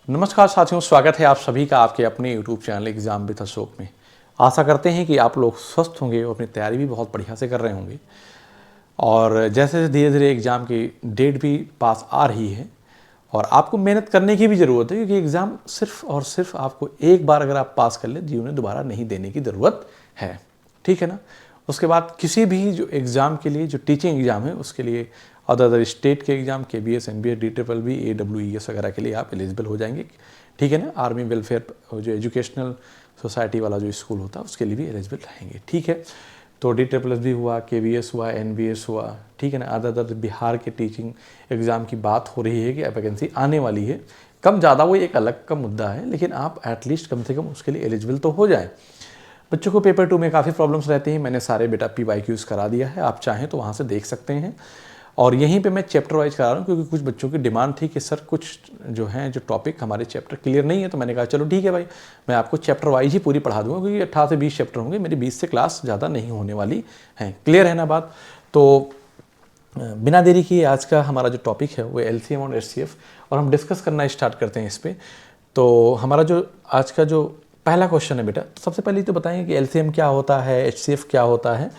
नमस्कार साथियों, स्वागत है आप सभी का आपके अपने YouTube channel exam with Ashok में। आशा करते हैं कि आप लोग स्वस्थ होंगे और अपनी तैयारी भी बहुत बढ़िया से कर रहे होंगे। और जैसे धीरे धीरे एग्ज़ाम की डेट भी पास आ रही है और आपको मेहनत करने की भी ज़रूरत है, क्योंकि एग्ज़ाम सिर्फ और सिर्फ आपको एक बार अगर आप पास कर ले, जीवन में दोबारा नहीं देने की ज़रूरत है। ठीक है ना। उसके बाद किसी भी जो एग्ज़ाम के लिए, जो टीचिंग एग्ज़ाम है, उसके लिए अदर स्टेट के exam KBS NBS DBBB AWES वगैरह के लिए आप एलिजिबल हो जाएंगे। ठीक है ना। आर्मी वेलफेयर जो एजुकेशनल सोसाइटी वाला जो स्कूल होता है उसके लिए भी एलिजिबल रहेंगे। ठीक है। तो DBBB हुआ, KBS हुआ, NBS हुआ। ठीक है ना। अदर बिहार के टीचिंग एग्ज़ाम की बात हो रही है कि वैकेंसी आने वाली है। कम ज़्यादा वो एक अलग का मुद्दा है, लेकिन आप एटलीस्ट कम से कम उसके लिए एलिजिबल तो हो जाए। बच्चों को पेपर 2 में काफ़ी प्रॉब्लम्स रहती हैं। मैंने सारे बेटा PYQs करा दिया है, आप चाहें तो वहाँ से देख सकते हैं। और यहीं पे मैं चैप्टर वाइज करा रहा हूँ, क्योंकि कुछ बच्चों की डिमांड थी कि सर कुछ जो हैं जो टॉपिक हमारे चैप्टर क्लियर नहीं है। तो मैंने कहा चलो ठीक है भाई, मैं आपको चैप्टर वाइज ही पूरी पढ़ा दूंगा, क्योंकि 18 से 20 चैप्टर होंगे, मेरी 20 से क्लास ज़्यादा नहीं होने वाली हैं। क्लियर है ना बात। तो बिना देरी किए आज का हमारा जो टॉपिक है वो LCM और HCF, और हम डिस्कस करना स्टार्ट करते हैं इस पर। तो हमारा जो आज का जो पहला क्वेश्चन है बेटा, सबसे पहले तो बताएंगे कि LCM क्या होता है, HCF क्या होता है।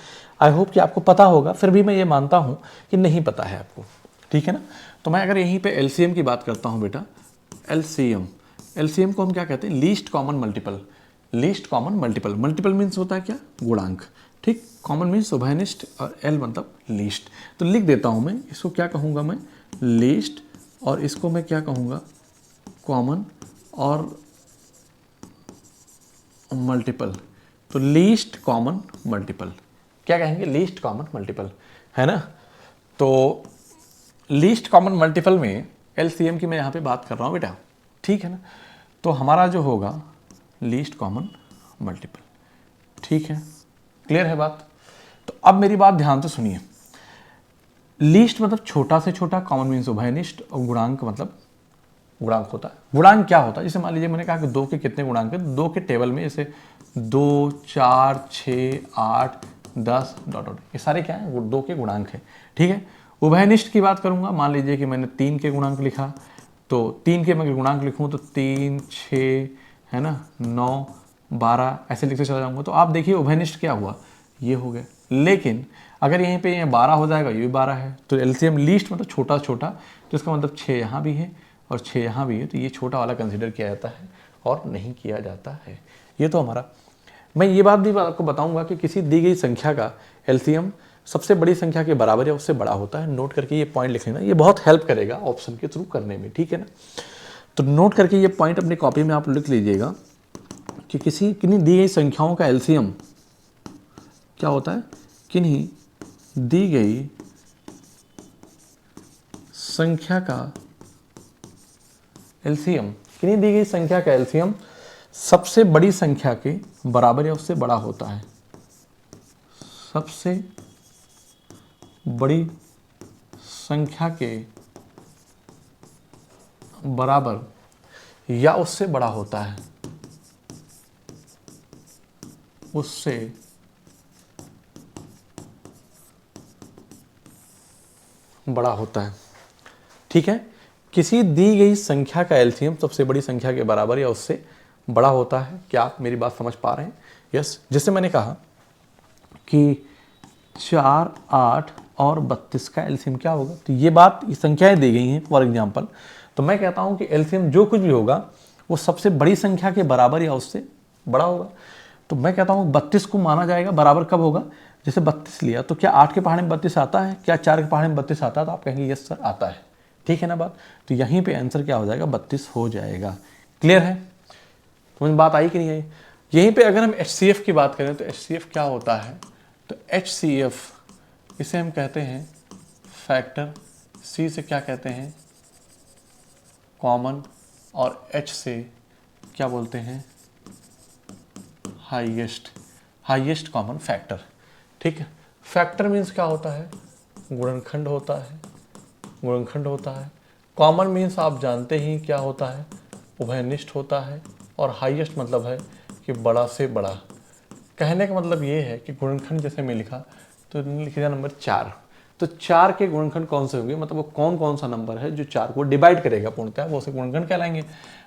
आई होप कि आपको पता होगा, फिर भी मैं ये मानता हूँ कि नहीं पता है आपको। ठीक है ना। तो मैं अगर यहीं पे LCM की बात करता हूँ बेटा, LCM को हम क्या कहते हैं? Least common multiple. Least common multiple, multiple means होता है क्या? गुणांक। ठीक। कॉमन मीन्स उभयनिष्ठ, और L मतलब लीस्ट। तो लिख देता हूँ मैं, इसको क्या कहूँगा मैं? लीस्ट। और इसको मैं क्या कहूँगा? कॉमन और मल्टीपल। तो लीस्ट कॉमन मल्टीपल क्या कहेंगे? लीस्ट कॉमन मल्टीपल, है ना। तो लीस्ट कॉमन मल्टीपल में LCM की मैं यहाँ पे बात कर रहा हूँ बेटा। ठीक है ना। तो हमारा जो होगा लीस्ट कॉमन मल्टीपल। ठीक है, क्लियर है बात। तो अब मेरी बात ध्यान से सुनिए। लीस्ट मतलब छोटा से छोटा, कॉमन मीन्स उभयनिष्ठ, और गुणांक मतलब गुणांक होता है। गुणांक क्या होता है? जैसे मान लीजिए मैंने कहा कि 2 के कितने गुणांक है, 2 के टेबल में जैसे 2, 4, 6, 8, 10 डॉट डॉट, ये सारे क्या है? 2 के गुणांक है। ठीक है। उभयनिष्ठ की बात करूंगा, मान लीजिए कि मैंने 3 के गुणांक लिखा, तो 3 के मैं गुणांक लिखूं तो 3, 6, है ना, 9, 12 ऐसे लिखते चला जाऊंगा। तो आप देखिए उभयनिष्ठ क्या हुआ, ये हो गया। लेकिन अगर यहीं पे 12 हो जाएगा, ये भी 12 है, तो LCM लीस्ट मतलब छोटा छोटा, तो इसका मतलब 6 यहाँ भी है और 6 यहाँ भी है, तो ये छोटा वाला कंसिडर किया जाता है और नहीं किया जाता है। ये तो हमारा। मैं ये बात भी आपको बताऊंगा कि किसी दी गई संख्या का LCM सबसे बड़ी संख्या के बराबर या उससे बड़ा होता है। नोट करके ये पॉइंट लिख लेना, ये बहुत हेल्प करेगा ऑप्शन के थ्रू करने में। ठीक है ना। तो नोट करके ये पॉइंट अपनी कॉपी में आप लिख लीजिएगा कि किन्हीं दी गई संख्याओं का LCM क्या होता है? किन्हीं दी गई संख्या का LCM, किन्हीं दी गई संख्या का LCM सबसे बड़ी संख्या के बराबर या उससे बड़ा होता है। सबसे बड़ी संख्या के बराबर या उससे बड़ा होता है। उससे बड़ा होता है। ठीक है। किसी दी गई संख्या का LCM सबसे बड़ी संख्या के बराबर या उससे बड़ा होता है। क्या आप मेरी बात समझ पा रहे हैं? यस। जैसे मैंने कहा कि 4, 8 और 32 का LCM क्या होगा, तो ये बात, ये संख्याएं दी गई हैं फॉर एग्जांपल। तो मैं कहता हूं कि LCM जो कुछ भी होगा वो सबसे बड़ी संख्या के बराबर या उससे बड़ा होगा। तो मैं कहता हूं 32 को माना जाएगा बराबर कब होगा? जैसे 32 लिया, तो क्या 8 के पहाड़े में 32 आता है? क्या 4 के पहाड़े में 32 आता है? तो आप कहेंगे यस सर आता है। ठीक है ना बात। तो यहीं पे आंसर क्या हो जाएगा? 32 हो जाएगा। क्लियर है? तो मुझे बात आई कि नहीं आई? यहीं पे अगर हम HCF की बात करें तो HCF क्या होता है? तो HCF इसे हम कहते हैं फैक्टर, C से क्या कहते हैं? कॉमन, और H से क्या बोलते हैं? Highest, highest common factor. ठीक है। फैक्टर मीन्स क्या होता है? गुणनखंड होता है, गुणनखंड होता है। कॉमन मीन्स आप जानते ही क्या होता है? उभयनिष्ठ होता है। और हाईएस्ट मतलब है कि बड़ा से बड़ा। कहने का मतलब ये है कि गुणनखंड जैसे मैं लिखा तो लिख दिया नंबर 4, तो 4 के गुणनखंड कौन से होंगे, मतलब वो कौन कौन सा नंबर है जो 4 को डिवाइड करेगा पूर्णतः, वो उसे गुणनखंड कहलाएंगे।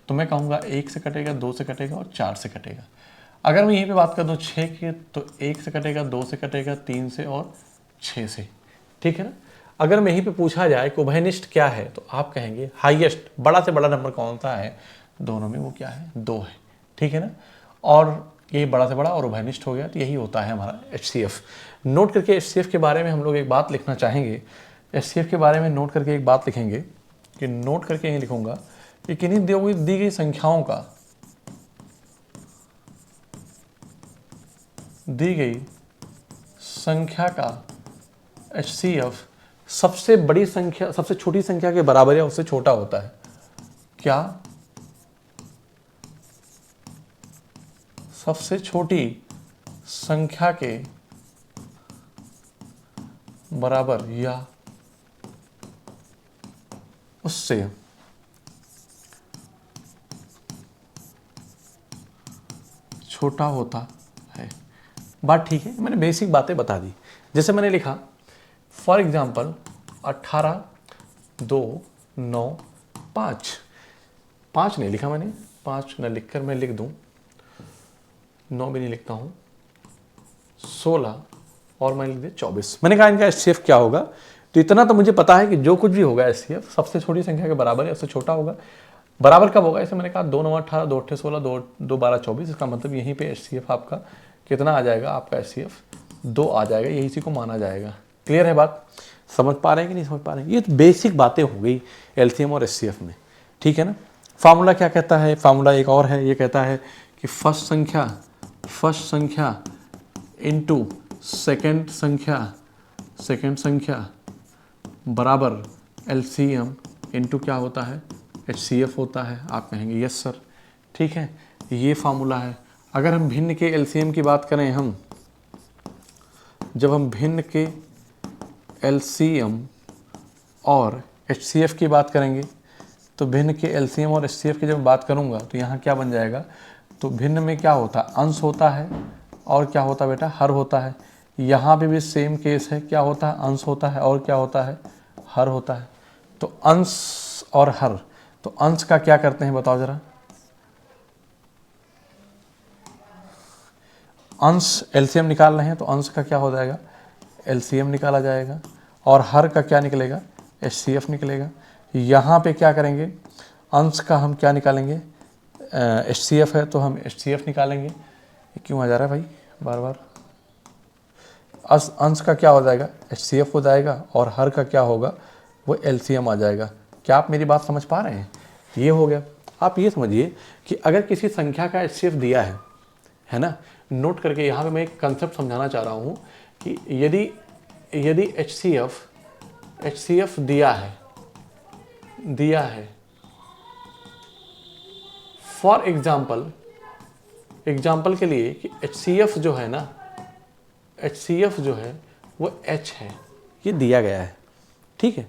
तो मैं कहूँगा 1 से कटेगा, 2 से कटेगा और 4 से कटेगा। अगर मैं यहीं पे बात कर दूँ 6 की, तो 1 से कटेगा, 2 से कटेगा, 3 से और 6 से, ठीक है ना। अगर मैं यहीं पे पूछा जाए कि उभयनिष्ठ क्या है, तो आप कहेंगे हाईएस्ट, बड़ा से बड़ा नंबर कौन सा है दोनों में, वो क्या है, 2 है, ठीक है ना। और ये बड़ा से बड़ा और उभयनिष्ठ हो गया, तो यही होता है हमारा HCF। नोट करके HCF के बारे में हम लोग एक बात लिखना चाहेंगे। HCF के बारे में नोट करके एक बात लिखेंगे कि नोट करके यही लिखूंगा कि किन्हीं दी गई संख्याओं का, दी गई संख्या का HCF सबसे बड़ी संख्या, सबसे छोटी संख्या के बराबर या उससे छोटा होता है। क्या सबसे छोटी संख्या के बराबर या उससे छोटा होता है। बात ठीक है, मैंने बेसिक बातें बता दी। जैसे मैंने लिखा फॉर एग्जाम्पल 18, 2, 9, 5, 5 नहीं लिखा मैंने, 5 न लिखकर मैं लिख दूं 9 भी नहीं लिखता हूं, 16 और मैंने लिख दिया 24। मैंने कहा इनका HCF क्या होगा, तो इतना तो मुझे पता है कि जो कुछ भी होगा HCF सबसे छोटी संख्या के बराबर है, उससे छोटा होगा। बराबर कब होगा, ऐसे मैंने कहा 2 9 18, 2 8 16, 2 12 24। इसका मतलब यहीं पे HCF आपका कितना आ जाएगा, आपका HCF 2 आ जाएगा, यही इसी को माना जाएगा। क्लियर है बात, समझ पा रहे हैं कि नहीं समझ पा रहे हैं। ये तो बेसिक बातें हो गई LCM और HCF में, ठीक है ना। फार्मूला क्या कहता है, फार्मूला एक और है, ये कहता है कि फर्स्ट संख्या इनटू सेकंड संख्या बराबर LCM इनटू क्या होता है, HCF होता है। आप कहेंगे यस सर, ठीक है, ये फार्मूला है। अगर हम भिन्न के LCM की बात करें, जब हम भिन्न के LCM और HCF की बात करेंगे, तो भिन्न के LCM और HCF की जब बात करूंगा तो यहाँ क्या बन जाएगा, तो भिन्न में क्या होता है, अंश होता है, और क्या होता है बेटा, हर होता है। यहाँ पे भी सेम केस है, क्या होता है, अंश होता है, और क्या होता है, हर होता है। तो अंश और हर, तो अंश का क्या करते हैं बताओ जरा, अंश LCM निकाल रहे हैं तो अंश का क्या हो जाएगा, LCM निकाला जाएगा, और हर का क्या निकलेगा, HCF निकलेगा। यहाँ पे क्या करेंगे, अंश का हम क्या निकालेंगे, HCF है तो हम HCF निकालेंगे। ये क्यों आ जा रहा है भाई बार बार, अंश का क्या हो जाएगा, HCF हो जाएगा, और हर का क्या होगा, वो LCM आ जाएगा। क्या आप मेरी बात समझ पा रहे हैं, ये हो गया। आप ये समझिए कि अगर किसी संख्या का HCF दिया है ना, नोट करके यहाँ पे मैं एक कंसेप्ट समझाना चाह रहा हूँ कि यदि HCF दिया है फॉर एग्जाम्पल के लिए कि HCF जो है ना, HCF जो है वो H है, ये दिया गया है, ठीक है।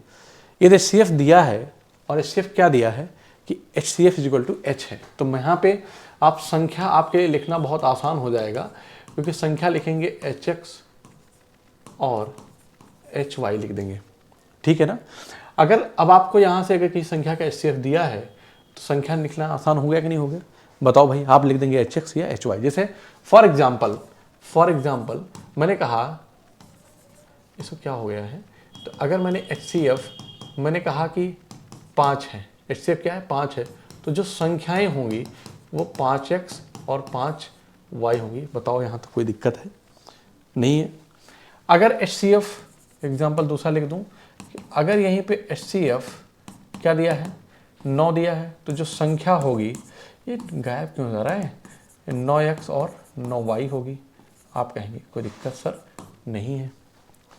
यदि HCF दिया है और HCF क्या दिया है कि HCF इक्वल टू H है, तो यहाँ पे आप संख्या आपके लिए लिखना बहुत आसान हो जाएगा, क्योंकि संख्या लिखेंगे HX और HY लिख देंगे, ठीक है ना। अगर अब आपको यहाँ से अगर किसी संख्या का HCF दिया है तो संख्या लिखना आसान हो गया कि नहीं हो गया, बताओ भाई। आप लिख देंगे HX या HY। जैसे फॉर एग्जाम्पल मैंने कहा, इसको क्या हो गया है, तो अगर मैंने HCF मैंने कहा कि 5 है, HCF क्या है, 5 है, तो जो संख्याएं होंगी वो 5x और 5y होंगी। बताओ यहाँ तो कोई दिक्कत है नहीं है। अगर HCF एग्जाम्पल दूसरा लिख दूं, अगर यहीं पे HCF क्या दिया है, 9 दिया है, तो जो संख्या होगी, ये गायब क्यों हो जा रहा है, 9x और 9y होगी। आप कहेंगे कोई दिक्कत सर नहीं है,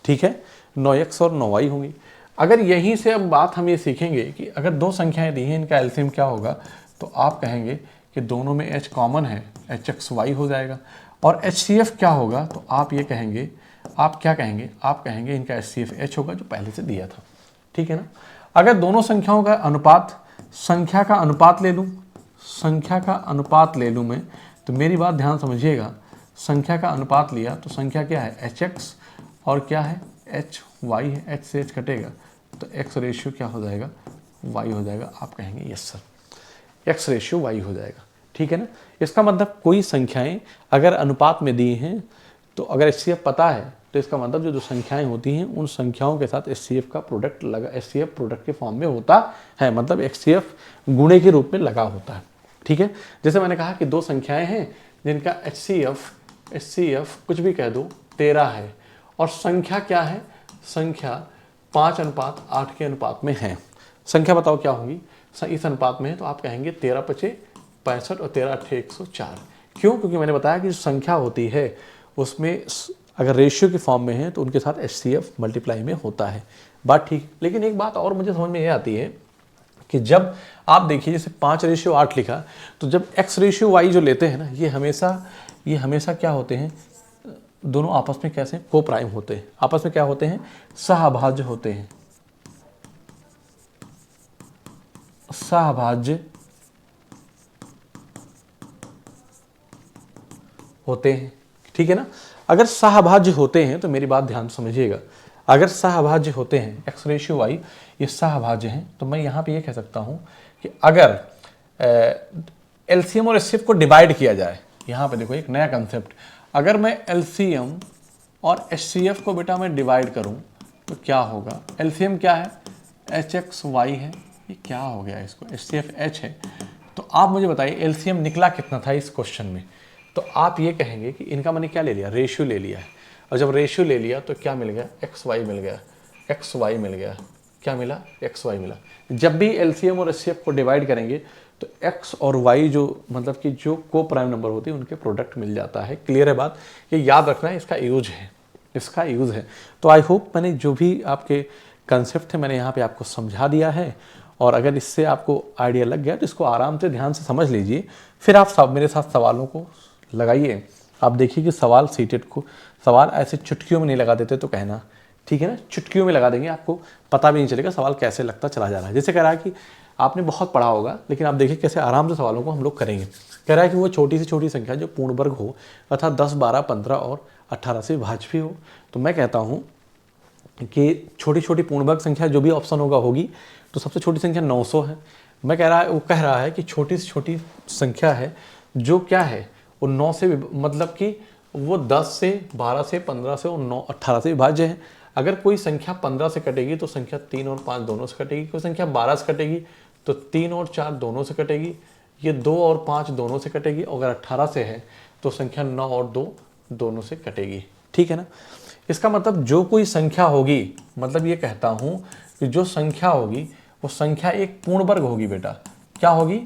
ठीक है, 9x और 9y होंगी। अगर यहीं से अब बात हम ये सीखेंगे कि अगर दो संख्याएं दी हैं, इनका एलसीएम क्या होगा, तो आप कहेंगे कि दोनों में h कॉमन है, HXY हो जाएगा। और HCF क्या होगा, तो आप ये कहेंगे, आप क्या कहेंगे, आप कहेंगे इनका HCF H होगा जो पहले से दिया था, ठीक है ना। अगर दोनों संख्याओं का अनुपात, संख्या का अनुपात ले लूँ मैं, तो मेरी बात ध्यान समझिएगा, संख्या का अनुपात लिया तो संख्या क्या है HX और क्या है एच वाई है, एच से एच कटेगा तो एक्स रेशियो क्या हो जाएगा, वाई हो जाएगा। आप कहेंगे yes sir, X ratio Y हो जाएगा, ठीक है ना। इसका मतलब कोई संख्याएं अगर अनुपात में दी हैं तो अगर एचसीएफ पता है तो इसका मतलब जो संख्याएं होती हैं उन संख्याओं के साथ एचसीएफ का प्रोडक्ट लगा, एचसीएफ प्रोडक्ट के फॉर्म में होता है, मतलब एचसीएफ गुणे के रूप में लगा होता है, ठीक है। जैसे मैंने कहा कि दो संख्याएं हैं जिनका एचसीएफ कुछ भी कह दो 13 है और संख्या क्या है, संख्या 5:8 के अनुपात में है। संख्या बताओ क्या होगी इस अनुपात में है, तो आप कहेंगे 13×5 = 65 और 13×8 = 104। क्यों? क्योंकि मैंने बताया कि जो संख्या होती है उसमें अगर रेशियो के फॉर्म में है तो उनके साथ एचसीएफ मल्टीप्लाई में होता है। बात ठीक। लेकिन एक बात और मुझे समझ में ये आती है कि जब आप देखिए जैसे 5:8 लिखा तो जब x रेशियो y जो लेते हैं ना ये हमेशा क्या होते हैं, दोनों आपस में कैसे को प्राइम होते हैं, आपस में क्या होते हैं, सहभाज्य होते हैं, सहभाज्य होते हैं, ठीक है ना। अगर सहभाज्य होते हैं तो मेरी बात ध्यान से समझिएगा, अगर सहभाज्य होते हैं x रेशियो y ये सहभाज्य हैं तो मैं यहाँ पे ये कह सकता हूँ कि अगर एलसीएम और एचसीएफ को डिवाइड किया जाए, यहाँ पे देखो एक नया कंसेप्ट, अगर मैं एलसीएम और एचसीएफ को बेटा मैं डिवाइड करूँ तो क्या होगा, एलसीएम क्या है HXY है, ये क्या हो गया इसको, एचसीएफ H है। तो आप मुझे बताइए एलसीएम निकला कितना था इस क्वेश्चन में, तो आप ये कहेंगे कि इनका मैंने क्या ले लिया, रेशियो ले लिया है, और जब रेशियो ले लिया तो क्या मिल गया, XY मिल गया, XY मिल गया, क्या मिला, XY मिला। जब भी एलसीएम और एचसीएफ को डिवाइड करेंगे तो x और y जो मतलब कि जो को प्राइम नंबर होते हैं उनके प्रोडक्ट मिल जाता है। क्लियर है बात, ये याद रखना है, इसका यूज है, इसका यूज़ है। तो आई होप मैंने जो भी आपके कंसेप्ट थे मैंने यहाँ पे आपको समझा दिया है, और अगर इससे आपको आइडिया लग गया तो इसको आराम से ध्यान से समझ लीजिए, फिर आप सब मेरे साथ सवालों को लगाइए। आप देखिए कि सवाल सीटेड को सवाल ऐसे चुटकियों में नहीं लगा देते तो कहना, ठीक है ना, चुटकियों में लगा देंगे आपको पता भी नहीं चलेगा सवाल कैसे लगता चला जा रहा है। जैसे कह रहा है कि आपने बहुत पढ़ा होगा लेकिन आप देखिए कैसे आराम से सवालों को हम लोग करेंगे। कह रहा है कि वो छोटी से छोटी संख्या जो पूर्ण वर्ग हो अर्थात 10, 12, 15 और 18 से विभाज्य भी हो। तो मैं कहता हूँ कि छोटी छोटी पूर्ण वर्ग संख्या जो भी ऑप्शन होगा होगी, तो सबसे छोटी संख्या 900 है। मैं वो कह रहा है कि छोटी से छोटी संख्या है जो क्या है वो 9 से मतलब कि वो 10 से 12 से 15 से और 9 18 से विभाज्य है। अगर कोई संख्या 15 से कटेगी तो संख्या 3 और 5 दोनों से कटेगी, कोई संख्या 12 से कटेगी तो 3 और 4 दोनों से कटेगी, ये 2 और 5 दोनों से कटेगी, और अगर 18 से है तो संख्या 9 और 2 दोनों से कटेगी, ठीक है ना। इसका मतलब जो कोई संख्या होगी, मतलब ये कहता हूँ कि जो संख्या होगी वो संख्या एक पूर्ण वर्ग होगी बेटा, क्या होगी,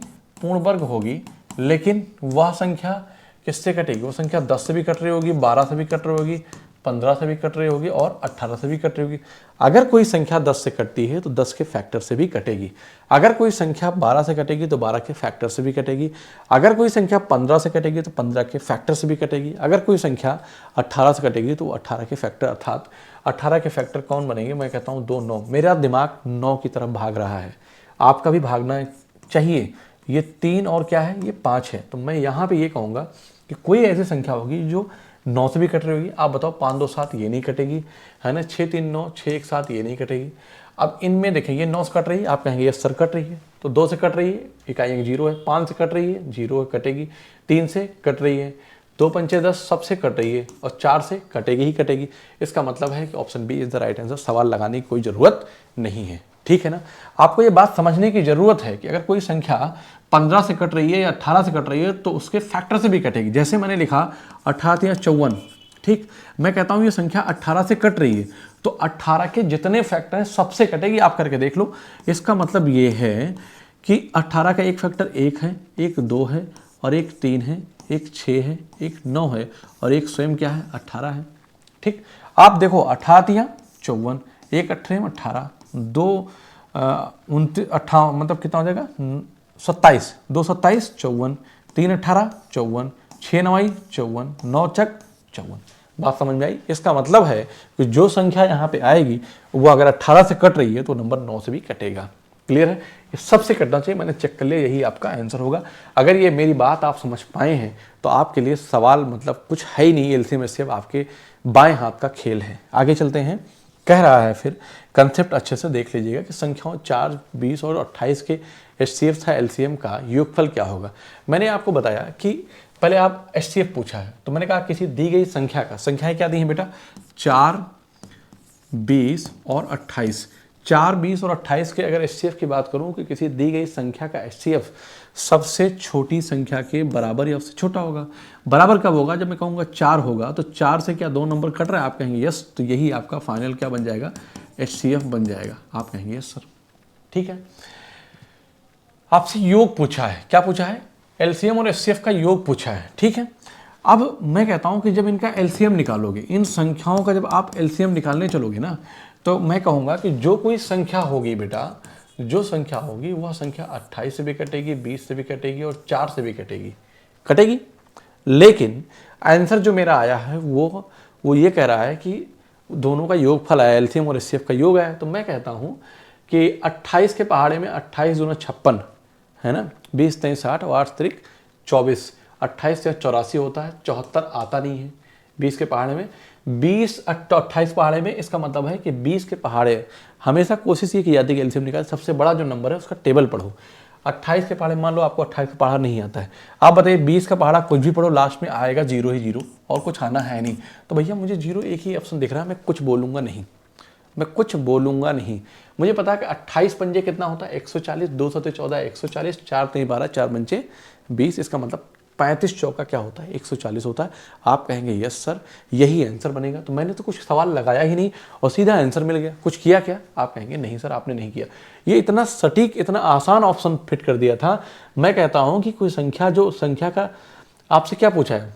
पूर्ण वर्ग होगी, लेकिन वह संख्या किससे कटेगी, वो संख्या 10 से भी कट रही होगी, 12 से भी कट रही होगी, 15 से भी कट रही होगी और 18 से भी कट रही होगी। अगर कोई संख्या 10 से कटती है तो 10 के फैक्टर से भी कटेगी, अगर कोई संख्या 12 से कटेगी तो 12 के फैक्टर से भी कटेगी, अगर कोई संख्या 15 से कटेगी तो 15 के फैक्टर से भी कटेगी, अगर कोई संख्या 18 से कटेगी तो 18 के फैक्टर, अर्थात 18 के फैक्टर कौन बनेंगे, मैं कहता हूँ 2 9। मेरा दिमाग 9 की तरफ भाग रहा है, आपका भी भागना चाहिए। ये 3 और क्या है, ये 5 है। तो मैं यहाँ पे ये कहूँगा कि कोई ऐसी संख्या होगी जो 9 से भी कट रही होगी। आप बताओ 5 2 7 ये नहीं कटेगी, है ना, 6 3 9, 6 1 7 ये नहीं कटेगी। अब इनमें देखें ये 9 से कट रही है, आप कहेंगे ये सर कट रही है, तो 2 से कट रही है, इकाई 0 है, 5 से कट रही है 0 है कटेगी, 3 से कट रही है, 2 पंचे 10 सबसे कट रही है, और 4 से कटेगी ही कटेगी। इसका मतलब है कि option B is the right answer. सवाल लगाने की कोई ज़रूरत नहीं है, ठीक है ना। आपको ये बात समझने की ज़रूरत है कि अगर कोई संख्या 15 से कट रही है या 18 से कट रही है तो उसके फैक्टर से भी कटेगी। जैसे मैंने लिखा 18 या 54, ठीक, मैं कहता हूँ ये संख्या 18 से कट रही है तो 18 के जितने फैक्टर हैं सबसे कटेगी। आप करके देख लो। इसका मतलब ये है कि 18 का एक फैक्टर 1 है, एक 2 है और एक 3 है, एक 6 है, एक 9 है और एक स्वयं क्या है, 18 है, ठीक। आप देखो 18 या 54, एक 18, 2 29 18 मतलब कितना हो जाएगा 27, 2 27 54, 3 18 54, 6 9 54, 9 चक 54। बात समझ में आई। इसका मतलब है कि जो संख्या यहाँ पे आएगी वो अगर 18 से कट रही है तो नंबर 9 से भी कटेगा। क्लियर है, ये सबसे कटना चाहिए, मैंने चेक कर लिया, यही आपका आंसर होगा। अगर ये मेरी बात आप समझ पाए हैं तो आपके लिए सवाल मतलब कुछ है ही नहीं, एलसीएम एचसीएफ आपके बाएं हाथ का खेल है। आगे चलते हैं। कह रहा है फिर कंसेप्ट अच्छे से देख लीजिएगा कि संख्याओं 4, 20 और 28 के HCF था LCM का योगफल क्या होगा। मैंने आपको बताया कि पहले आप HCF पूछा है, तो मैंने कहा किसी दी गई संख्या का, संख्याएं क्या दी हैं बेटा, 4, 20 और 28। 4, 20 और 28 के अगर HCF की बात करूं कि किसी दी गई संख्या का HCF सबसे छोटी संख्या के बराबर या उससे छोटा होगा। बराबर कब होगा, जब मैं कहूँगा 4 होगा, तो 4 से क्या 2 नंबर कट रहा है, आप कहेंगे यस, तो यही आपका फाइनल क्या बन जाएगा, HCF बन जाएगा। आप कहेंगे यस सर, ठीक है। आपसे योग पूछा है, क्या पूछा है, LCM और HCF का योग पूछा है, ठीक है। अब मैं कहता हूं कि जब इनका LCM निकालोगे, इन संख्याओं का जब आप LCM निकालने चलोगे ना, तो मैं कहूंगा कि जो कोई संख्या होगी बेटा, जो संख्या होगी वह संख्या 28 से भी कटेगी, 20 से भी कटेगी और 4 से भी कटेगी। लेकिन आंसर जो मेरा आया है वो ये कह रहा है कि दोनों का योगफल आया, LCM और HCF का योग आया। तो मैं कहता हूं कि 28 के पहाड़े में 28 दूना 56 है ना, 20 3 60 और 8 3 24, 28 से 84 होता है, 74 आता नहीं है 20 के पहाड़े में। 20 28 पहाड़े में, इसका मतलब है कि 20 के पहाड़े हमेशा कोशिश ये की जाती है कि एलसीएम निकाल, सबसे बड़ा जो नंबर है उसका टेबल पढ़ो। 28 के पहाड़े, मान लो आपको 28 का पहाड़ा नहीं आता है, आप बताइए 20 का पहाड़ा कुछ भी पढ़ो, लास्ट में आएगा 0 ही 0 और कुछ आना है नहीं। तो भैया मुझे 0 एक ही ऑप्शन दिख रहा है, मैं कुछ बोलूँगा नहीं, मुझे पता है कि 28 पंजे कितना होता है 140, 2 सौ 14 140, 4 3 12, 4 पंचे 20, इसका मतलब 35 चौका क्या होता है 140 होता है। आप कहेंगे यस सर यही आंसर बनेगा। तो मैंने तो कुछ सवाल लगाया ही नहीं और सीधा आंसर मिल गया, कुछ किया क्या? आप कहेंगे नहीं सर आपने नहीं किया, ये इतना सटीक इतना आसान ऑप्शन फिट कर दिया था। मैं कहता हूं कि कोई संख्या, जो संख्या का आपसे क्या पूछा है,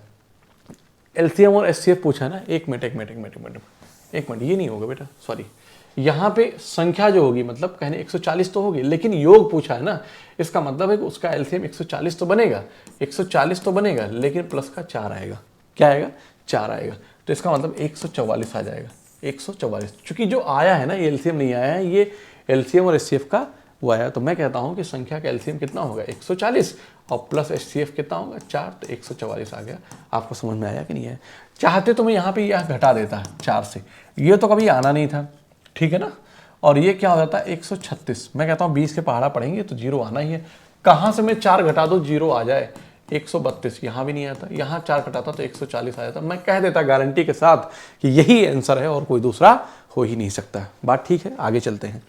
एलसीएम और एचसीएफ पूछा है ना, एक मिनट ये नहीं होगा बेटा, सॉरी, यहाँ पे संख्या जो होगी मतलब कहने 140 तो होगी, लेकिन योग पूछा है ना, इसका मतलब है कि उसका एलसीएम 140 तो बनेगा, 140 तो बनेगा, लेकिन प्लस का 4 आएगा। क्या आएगा? 4 आएगा। तो इसका मतलब 144 आ जाएगा, 144। चूंकि जो आया है ना ये एलसीएम नहीं आया है, ये एलसीएम और एचसीएफ का वो आया। तो मैं कहता हूँ कि संख्या का एलसीएम कितना होगा 140 और प्लस एचसीएफ कितना होगा 4, तो 144 आ गया। आपको समझ में आया कि नहीं है? चाहते तो मैं यहाँ पे यह घटा देता 4 से, ये तो कभी आना नहीं था, ठीक है ना। और ये क्या हो जाता है 136। मैं कहता हूँ 20 के पहाड़ा पढ़ेंगे तो 0 आना ही है। कहाँ से मैं 4 घटा दो 0 आ जाए, 132, यहाँ भी नहीं आता, यहाँ 4 घटाता तो 140 आ जाता। मैं कह देता गारंटी के साथ कि यही आंसर है और कोई दूसरा हो ही नहीं सकता। बात ठीक है, आगे चलते हैं।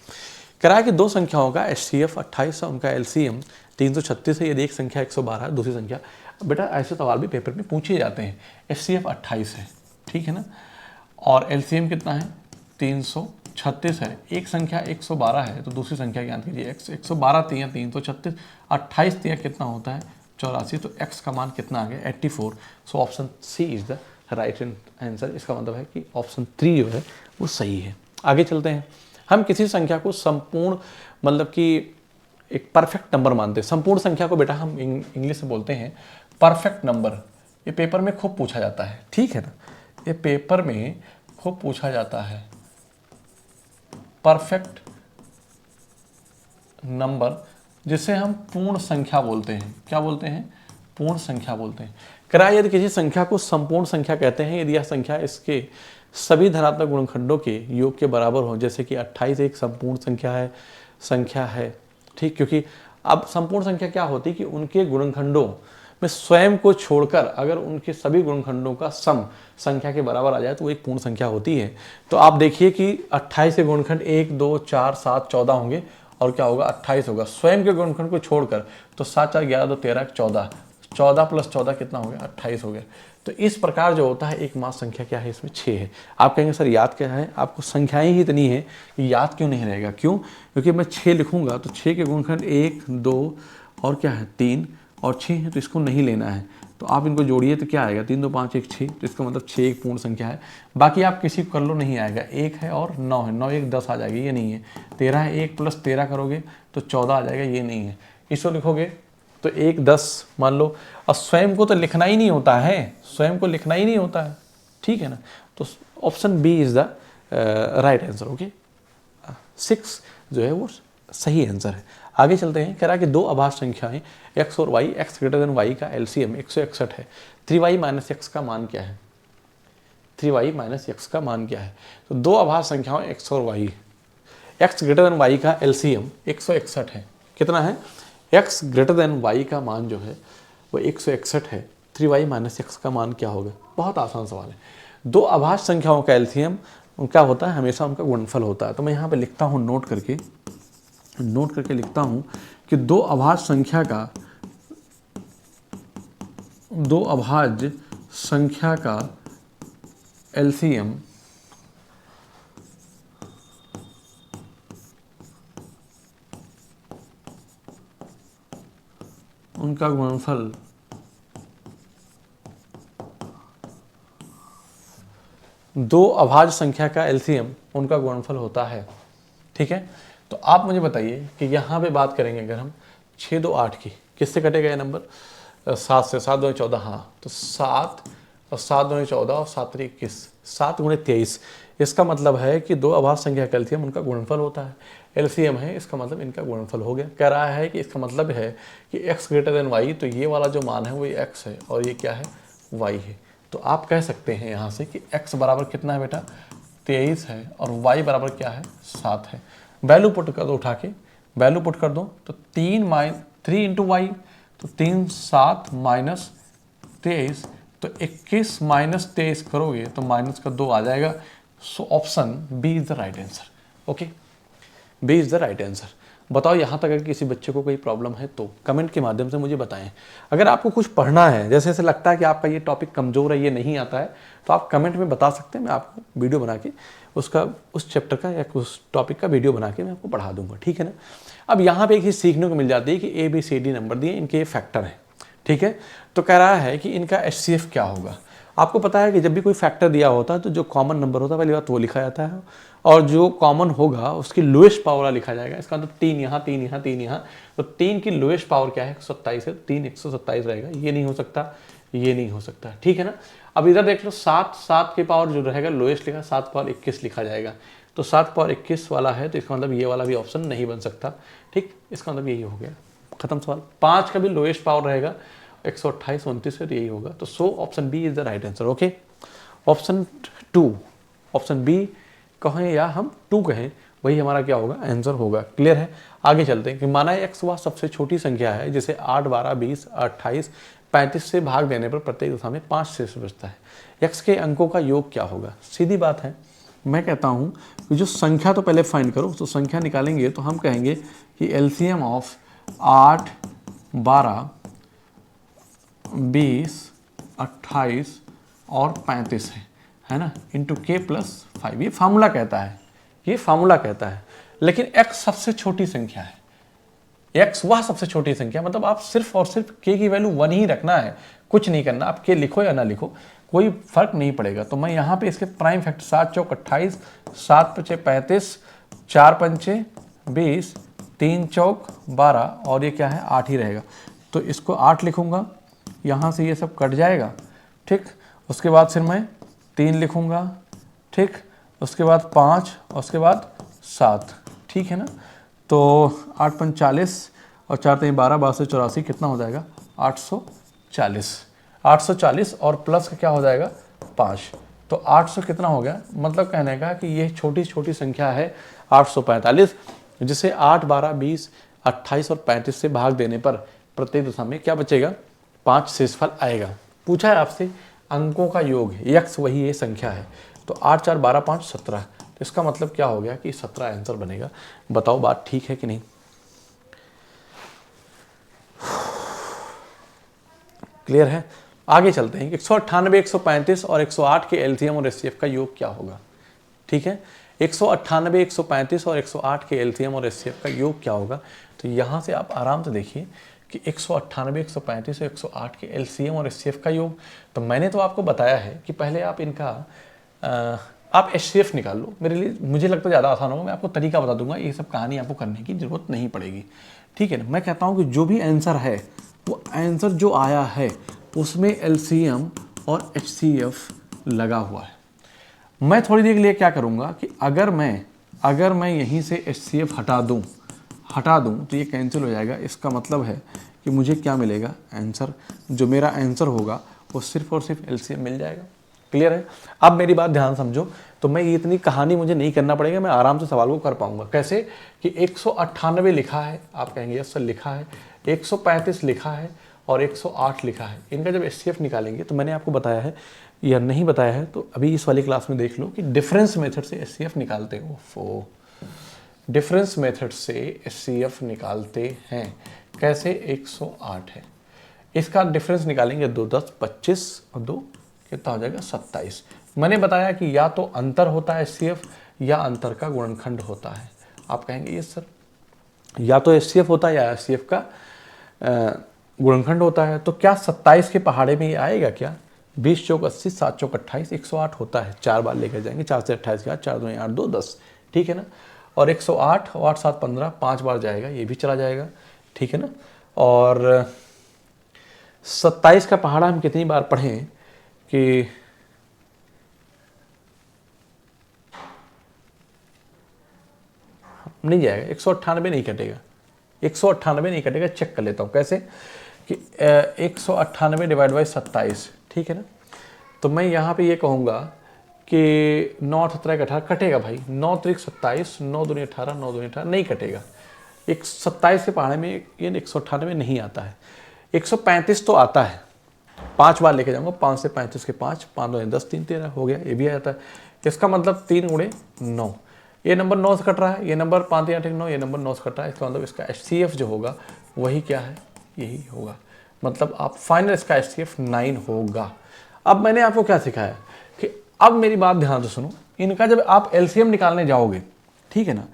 कराया कि दो संख्याओं का एचसीएफ 28 है, उनका एलसीएम 336 है, यदि एक संख्या 112 है, दूसरी संख्या, बेटा ऐसे सवाल भी पेपर में पूछे जाते हैं। एचसीएफ 28 है, ठीक है ना, और एलसीएम कितना है 336 है, एक संख्या 112 है, तो दूसरी संख्या ज्ञात कीजिए। 112 तिया 336, 28 तिया कितना होता है 84, तो x का मान कितना आ गया 84। So option C is the right answer. इसका मतलब है कि ऑप्शन 3 जो है वो सही है। आगे चलते हैं। हम किसी संख्या को संपूर्ण मतलब कि एक परफेक्ट नंबर मानते हैं। संपूर्ण संख्या को बेटा हम इंग्लिश में बोलते हैं परफेक्ट नंबर। ये पेपर में खूब पूछा जाता है, ठीक है ना, ये पेपर में खूब पूछा जाता है परफेक्ट नंबर, जिसे हम पूर्ण संख्या बोलते हैं। क्या बोलते हैं? पूर्ण संख्या बोलते हैं। कराया यदि किसी संख्या को संपूर्ण संख्या कहते हैं यदि यह संख्या इसके सभी धनात्मक गुणनखंडों के योग के बराबर हो, जैसे कि 28 एक संपूर्ण संख्या है, ठीक। क्योंकि अब संपूर्ण संख्या क्या होती है कि उनके गुणनखंडों में स्वयं को छोड़कर अगर उनके सभी गुणनखंडों का सम संख्या के बराबर आ जाए तो वो एक पूर्ण संख्या होती है। तो आप देखिए कि 28 के गुणनखंड 1 2 4 7 14 होंगे और क्या होगा 28 होगा स्वयं के गुणनखंड को छोड़कर, तो 7 4 11 2 13 14, 14 प्लस 14 कितना हो गया 28 हो गया। तो इस प्रकार जो होता है एक मास संख्या क्या है इसमें 6 है। आप कहेंगे सर याद क्या है? आपको संख्याएं ही इतनी है कि याद क्यों नहीं रहेगा? क्यों? क्योंकि मैं 6 लिखूंगा तो 6 के गुणनखंड 1 2 और क्या है 3 और 6 है, तो इसको नहीं लेना है। तो आप इनको जोड़िए तो क्या आएगा 3 2 5 1 6, तो इसका मतलब 6 एक पूर्ण संख्या है। बाकी आप किसी को कर लो नहीं आएगा, 1 है और 9 है, 9 1 10 आ जाएगी, ये नहीं है। 13 है, 1 प्लस 13 करोगे तो 14 आ जाएगा, ये नहीं है। इसको लिखोगे तो 1 10 मान लो, और स्वयं को तो लिखना ही नहीं होता है, स्वयं को लिखना ही नहीं होता है, ठीक है ना। तो option B is the right answer. Okay, 6 जो है वो सही आंसर है। आगे चलते हैं। कह रहा है कि दो अभाज्य संख्याएं x और y, x greater than y का एलसीएम 161 है। 3y माइनस x का मान क्या है? 3y माइनस एक्स का मान क्या है। तो दो अभाज्य संख्याओं x और y, x greater than y का एलसीएम 161 है। कितना है? x ग्रेटर देन y का मान जो है वो 161 है। 3y माइनस एक्स का मान क्या होगा? बहुत आसान सवाल है। दो अभाज्य संख्याओं का एलसीएम क्या होता है? हमेशा उनका गुणनफल होता है। तो मैं यहाँ पे लिखता हूँ, नोट करके लिखता हूँ कि दो अभाज्य संख्या का एलसीएम उनका गुणनफल दो अभाज्य संख्या का एलसीएम उनका गुणनफल होता है। ठीक है, तो आप मुझे बताइए कि यहाँ पे बात करेंगे अगर हम 6 2 8 की, किससे कटेगा ये नंबर? 7 से। 7 2 14, हाँ, तो 7 और 7 2 14 और 7 3 21, 7 गुणे 23। इसका मतलब है कि दो अभाज्य संख्या का एलसीएम उनका गुणनफल होता है। एलसीएम है, इसका मतलब इनका गुणनफल हो गया। कह रहा है कि इसका मतलब है कि x ग्रेटर देन y, तो ये वाला जो मान है वो ये x है और ये क्या है? y है। तो आप कह सकते हैं यहाँ से कि x बराबर कितना है बेटा? 23 है और y बराबर क्या है? 7 है। वैल्यू पुट कर दो, उठा के वैल्यू पुट कर दो, तो 3 इंटू वाई, तो 3 7 माइनस 23, तो 21 माइनस 23 करोगे तो माइनस का 2 आ जाएगा। So option B is the right answer. Okay, B is the right answer. बताओ यहाँ तक अगर किसी बच्चे को कोई प्रॉब्लम है तो कमेंट के माध्यम से मुझे बताएं। अगर आपको कुछ पढ़ना है, जैसे ऐसे लगता है कि आपका ये टॉपिक कमज़ोर है, ये नहीं आता है, तो आप कमेंट में बता सकते हैं। मैं आपको वीडियो बना के उसका, उस चैप्टर का या उस टॉपिक का वीडियो बना के मैं आपको पढ़ा दूंगा। ठीक है ना। अब यहाँ पे एक चीज़ सीखने को मिल जाती है कि ABCD नंबर दिए, इनके ये फैक्टर हैं। ठीक है, तो कह रहा है कि इनका HCF क्या होगा। आपको पता है कि जब भी कोई फैक्टर दिया होता है तो जो कॉमन नंबर होता है पहली बात वो लिखा जाता है, और जो कॉमन होगा उसकी लोएस्ट पावर लिखा जाएगा। इसका मतलब 3 यहाँ 3 यहाँ 3 यहाँ, तो 3 की लोएस्ट पावर क्या है? 127 है। 3 127 रहेगा। ये नहीं हो सकता, ये नहीं हो सकता। ठीक है ना। अब इधर देख लो, 7 की पावर जो रहेगा लोएस्ट लिखा, 7 पावर 21 लिखा जाएगा। तो 7 पावर 21 वाला है, तो इसका मतलब ये वाला भी ऑप्शन नहीं बन सकता। ठीक, इसका मतलब यही हो गया, खत्म सवाल। 5 का भी लोएस्ट पावर रहेगा 128 29 है, तो यही होगा। तो so option B is the right answer. Okay, option 2, option B कहें या हम 2 कहें, वही हमारा क्या होगा? आंसर होगा। क्लियर है। आगे चलते हैं कि माना x वह सबसे छोटी संख्या है जिसे 8 12 20 28 35 से भाग देने पर प्रत्येक दशा में 5 शेष बचता है। x के अंकों का योग क्या होगा? सीधी बात है, मैं कहता हूं कि जो संख्या तो पहले फाइंड करो। तो संख्या निकालेंगे तो हम कहेंगे कि एलसीएम ऑफ 8 12 20 28 और 35 है ना, इंटू k प्लस 5। ये फार्मूला कहता है, ये फार्मूला कहता है। लेकिन x सबसे छोटी संख्या है, x वह सबसे छोटी संख्या, मतलब आप सिर्फ और सिर्फ k की वैल्यू 1 ही रखना है, कुछ नहीं करना। आप k लिखो या ना लिखो कोई फर्क नहीं पड़ेगा। तो मैं यहाँ पे इसके प्राइम फैक्टर 7 चौक 28, 7 पचे 35, 4 पंचे 20, 3 चौक 12 और ये क्या है? 8 ही रहेगा। तो इसको 8 लिखूंगा, यहाँ से ये सब कट जाएगा। ठीक, उसके बाद फिर मैं 3 लिखूंगा। ठीक, उसके बाद 5 और उसके बाद 7। ठीक है ना। तो 8 पंच 40 और 4 3 12, 12 से 84 कितना हो जाएगा? 840। 840 और प्लस का क्या हो जाएगा? 5। तो 800 कितना हो गया? मतलब कहने का कि ये छोटी छोटी संख्या है 845, जिसे 8 12 20 28 और 35 से भाग देने पर प्रत्येक दशा में क्या बचेगा? 5 शेषफल आएगा। पूछा है आपसे अंकों का योग, x वही ये संख्या है। तो 8 4 12 5 17, तो इसका मतलब क्या हो गया कि 17 आंसर बनेगा। बताओ बात ठीक है कि नहीं? क्लियर है। आगे चलते हैं। 198 135 और 108 के एलसीएम और एचसीएफ का योग क्या होगा? ठीक है, 198 135 और 108 के एलसीएम और एचसीएफ का योग क्या होगा? तो यहाँ से आप आराम से देखिए कि 198 135 और 108 के एलसीएम और एचसीएफ का योग। तो मैंने तो आपको बताया है कि पहले आप इनका आप एचसीएफ निकाल लो। मेरे लिए, मुझे लगता है ज़्यादा आसान होगा। मैं आपको तरीका बता दूंगा, ये सब कहानी आपको करने की जरूरत नहीं पड़ेगी। ठीक है ना। मैं कहता हूँ कि जो भी आंसर है वो आंसर जो आया है उसमें एलसीएम और एचसीएफ लगा हुआ है। मैं थोड़ी देर के लिए क्या करूँगा कि अगर मैं यहीं से एचसीएफ हटा दूँ तो ये कैंसिल हो जाएगा। इसका मतलब है कि मुझे क्या मिलेगा? आंसर, जो मेरा आंसर होगा वो सिर्फ और सिर्फ एलसीएम मिल जाएगा। क्लियर है? अब मेरी बात ध्यान समझो, तो मैं ये इतनी कहानी मुझे नहीं करना पड़ेगा, मैं आराम से सवाल को कर पाऊंगा। कैसे कि 198 लिखा है, आप कहेंगे यस सर लिखा है, 135 लिखा है और 108 लिखा है। इनका जब एचसीएफ निकालेंगे तो मैंने आपको बताया है या नहीं बताया है तो अभी इस वाली क्लास में देख लो कि डिफरेंस मेथड से एचसीएफ निकालते हो। डिफरेंस मेथड से एचसीएफ निकालते हैं। कैसे? 108 है, इसका डिफरेंस निकालेंगे 2 10 25 और 2 कितना हो जाएगा 27। मैंने बताया कि या तो अंतर होता है एचसीएफ या अंतर का गुणनखंड होता है। आप कहेंगे ये सर या तो एचसीएफ होता है या एचसीएफ का गुणनखंड होता है, तो क्या 27 के पहाड़े में ये आएगा क्या? 20 चौक 80, 7 चौक 28, 108 होता है। 4 बार लेकर जाएंगे, 4 से 28 के 4 2 8 2 10, ठीक है ना। और 108 और 8 7 15, 5 बार जाएगा, ये भी चला जाएगा, ठीक है ना। और 27 का पहाड़ा हम कितनी बार पढ़ें कि नहीं जाएगा, 198 नहीं कटेगा, 198 नहीं कटेगा। चेक कर लेता हूँ कैसे कि 198 डिवाइड बाई 27, ठीक है ना। तो मैं यहाँ पे ये कहूँगा कि 9 17 18 कटेगा भाई, 9 3 27, 9 2 18, 9 2 18 नहीं कटेगा। 27 के पहाड़े में ये 198 नहीं आता है। 135 तो आता है, 5 बार लेके जाऊँगा, 5 से 35 के 5, 5 2 10 3 13 हो गया, ये भी आ जाता है। इसका मतलब 3 गुणे 9, ये नंबर 9 से कट रहा है, ये नंबर 5 3 8 9, ये नंबर 9 से कट रहा है। इसका मतलब इसका एचसीएफ जो होगा वही क्या है, यही होगा। मतलब आप फाइनल इसका एचसीएफ 9 होगा। अब मैंने आपको क्या सिखाया कि अब मेरी बात ध्यान से सुनो, इनका जब आप एलसीएम निकालने जाओगे, ठीक है ना,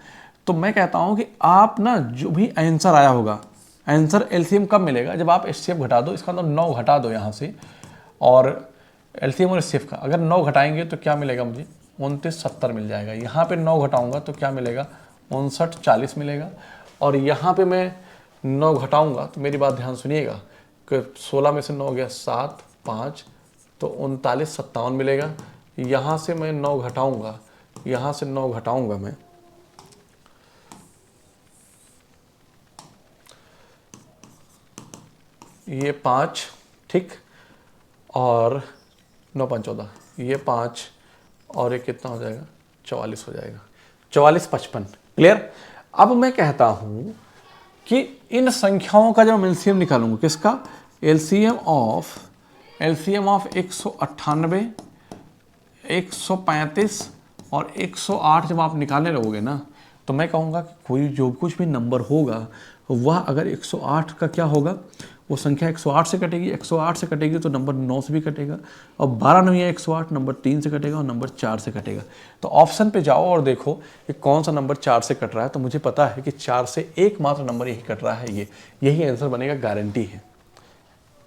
तो मैं कहता हूं कि आप ना जो भी आंसर आया होगा, आंसर एलसीएम कब मिलेगा? जब आप एचसीएफ घटा दो, इसका मतलब 9 घटा दो यहाँ से, और एलसीएम और एचसीएफ का अगर 9 घटाएंगे तो क्या मिलेगा मुझे? 29 70 मिल जाएगा। यहाँ पे 9 घटाऊंगा तो क्या मिलेगा? 59 40 मिलेगा। और यहाँ पे मैं 9 घटाऊंगा तो मेरी बात ध्यान सुनिएगा कि 16 में से 9 गया 7 5 तो 39 57 मिलेगा। यहाँ से मैं 9 घटाऊंगा, यहाँ से 9 घटाऊंगा मैं, ये 5, ठीक, और 9 5 14, ये 5 और ये कितना हो जाएगा? 44 हो जाएगा, 44 55। क्लियर? अब मैं कहता हूं कि इन संख्याओं का जब मैं एलसीएम निकालूंगा, किसका? एलसीएम ऑफ 198, 135 और 108 जब आप निकालने लगोगे ना, तो मैं कहूँगा कि कोई जो कुछ भी नंबर होगा वह अगर 108 का क्या होगा, वो संख्या 108 से कटेगी, 108 से कटेगी तो नंबर 9 से भी कटेगा, और 12 9 या 108 नंबर 3 से कटेगा और नंबर 4 से कटेगा। तो ऑप्शन पे जाओ और देखो कि कौन सा नंबर 4 से कट रहा है। तो मुझे पता है कि 4 से एकमात्र नंबर यही कट रहा है, यही आंसर बनेगा, गारंटी है।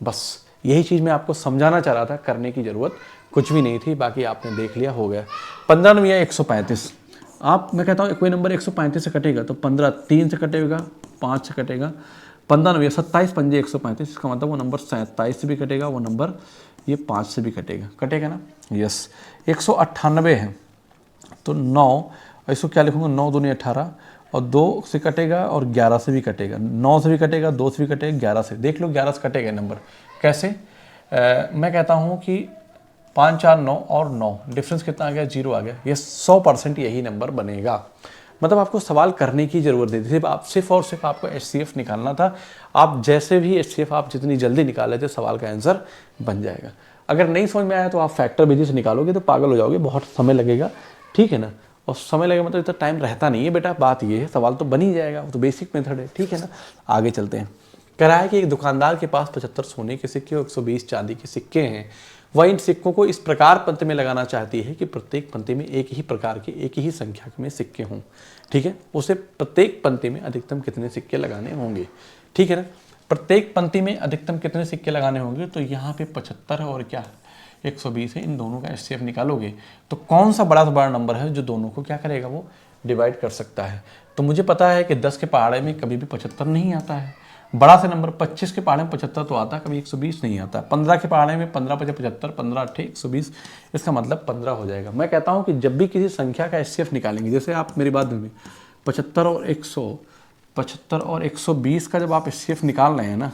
बस यही चीज़ मैं आपको समझाना चाह रहा था, करने की ज़रूरत कुछ भी नहीं थी, बाकी आपने देख लिया, हो गया। 15 9 या 135, मैं कहता हूँ कोई नंबर 135 से कटेगा तो 15 3 से कटेगा, 5 से कटेगा, 15 9 27 5 135, इसका मतलब वो नंबर 27 से भी कटेगा, वो नंबर ये 5 से भी कटेगा ना। यस, 198 है तो 9, इसको क्या लिखूंगा? 9 दूनी 18 और 2 से कटेगा और 11 से भी कटेगा, 9 से भी कटेगा, 2 से भी कटेगा, 11 से, देख लो 11 से कटेगा नंबर। कैसे? मैं कहता हूँ कि 5 4 9 और 9, डिफरेंस कितना आ गया? 0 आ गया। ये 100% यही नंबर बनेगा। मतलब आपको सवाल करने की ज़रूरत नहीं थी, आप सिर्फ और सिर्फ आपको एचसीएफ निकालना था। आप जैसे भी एचसीएफ आप जितनी जल्दी निकाल लेते, सवाल का आंसर बन जाएगा। अगर नहीं समझ में आया तो आप फैक्टर विधि से निकालोगे तो पागल हो जाओगे, बहुत समय लगेगा, ठीक है ना। और समय लगेगा मतलब इतना टाइम रहता नहीं है बेटा, बात ये है, सवाल तो बन ही जाएगा, वो तो बेसिक मेथड है, ठीक है ना। आगे चलते हैं। कह रहा है कि एक दुकानदार के पास 75 सोने के सिक्के और 120 चांदी के सिक्के हैं। वह इन सिक्कों को इस प्रकार पंक्ति में लगाना चाहती है कि प्रत्येक पंक्ति में एक ही प्रकार के एक ही संख्या में सिक्के हों, ठीक है। उसे प्रत्येक पंक्ति में अधिकतम कितने सिक्के लगाने होंगे, ठीक है ना। प्रत्येक पंक्ति में अधिकतम कितने सिक्के लगाने होंगे, तो यहाँ पे 75 है और क्या 120 है, इन दोनों का एचसीएफ निकालोगे तो कौन सा बड़ा से बड़ा नंबर है जो दोनों को क्या करेगा, वो डिवाइड कर सकता है। तो मुझे पता है कि 10 के पहाड़े में कभी भी 75 नहीं आता है, बड़ा से नंबर 25 के पहाड़े में 75 तो आता है, कभी 120 नहीं आता। 15 के पहाड़े में 15 5 75, 15 8 120, इसका मतलब 15 हो जाएगा। मैं कहता हूँ कि जब भी किसी संख्या का एचसीएफ निकालेंगे, जैसे आप मेरी बात में 75 और 120 का जब आप एचसीएफ निकाल रहे हैं ना,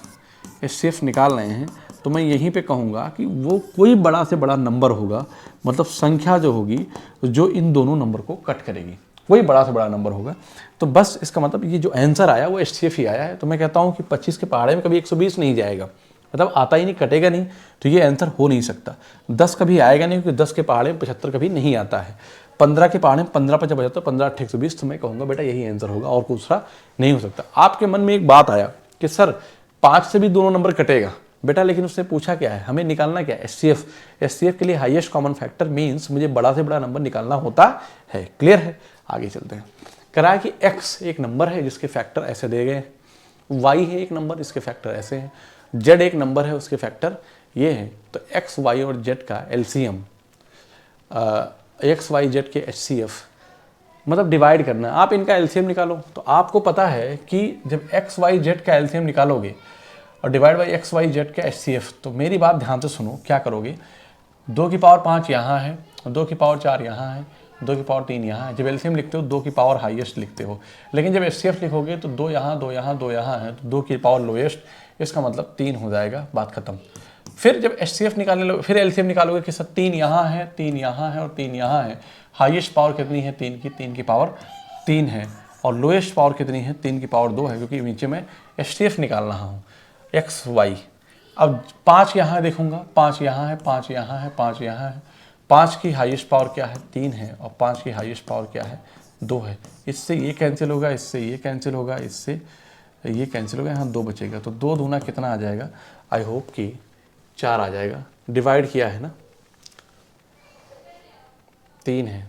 एचसीएफ निकाल रहे हैं, तो मैं यहीं पे कहूँगा कि वो कोई बड़ा से बड़ा नंबर होगा, मतलब संख्या जो होगी जो इन दोनों नंबर को कट करेगी, कोई बड़ा से बड़ा नंबर होगा। तो बस इसका मतलब ये जो आंसर आया वो HCF ही आया है। तो मैं कहता हूँ कि 25 के पहाड़े में कभी 120 नहीं जाएगा, मतलब आता ही नहीं, कटेगा नहीं, तो ये आंसर हो नहीं सकता। 10 कभी आएगा नहीं, क्योंकि 10 के पहाड़े में 75 कभी नहीं आता है। 15 के पहाड़े में 15 5 75, 15 8 120, तो मैं कहूँगा बेटा यही आंसर होगा और दूसरा नहीं हो सकता। आपके मन में एक बात आया कि सर 5 से भी दोनों नंबर कटेगा बेटा, लेकिन उसने पूछा क्या है, हमें निकालना क्या है, HCF। HCF के लिए हाईएस्ट कॉमन फैक्टर मीन्स मुझे बड़ा से बड़ा नंबर निकालना होता है। क्लियर है, आगे चलते हैं। कराया कि x एक नंबर है जिसके फैक्टर ऐसे दिए गए, y है एक नंबर इसके फैक्टर ऐसे हैं, z एक नंबर है उसके फैक्टर ये है। तो x, y और z का LCM, x, y, z के HCF मतलब डिवाइड करना है। आप इनका LCM निकालो तो आपको पता है कि जब x, y, z का LCM निकालोगे और divide by x, y, z का HCF, तो मेरी बात ध्यान से सुनो, क्या करोगे, 2 की पावर 5 यहाँ है, 2 की पावर 4 यहाँ है, 2 की पावर 3 यहाँ है। जब LCM लिखते हो 2 की पावर हाईएस्ट लिखते हो, लेकिन जब HCF लिखोगे तो 2 यहाँ 2 यहाँ 2 यहाँ है, तो 2 की पावर लोएस्ट, इसका मतलब 3 हो जाएगा, बात खत्म। फिर जब HCF निकालने लो, फिर LCM निकालोगे कि सर 3 यहाँ है, 3 यहाँ है और 3 यहाँ है। हाईएस्ट पावर कितनी है 3 की, 3 की पावर 3 है, और लोएस्ट पावर कितनी है 3 की पावर 2 है, क्योंकि नीचे में HCF निकाल रहा हूँ x, y। अब 5 यहाँ देखूंगा, 5 यहाँ है, 5 यहाँ है, 5 यहाँ है। 5 की हाईएस्ट पावर क्या है 3 है, और 5 की हाईएस्ट पावर क्या है 2 है। इससे ये कैंसिल होगा, इससे ये कैंसिल होगा, इससे ये कैंसिल होगा, यहाँ 2 बचेगा। तो 2 दूना कितना आ जाएगा, आई होप कि 4 आ जाएगा। डिवाइड किया है ना, 3 है,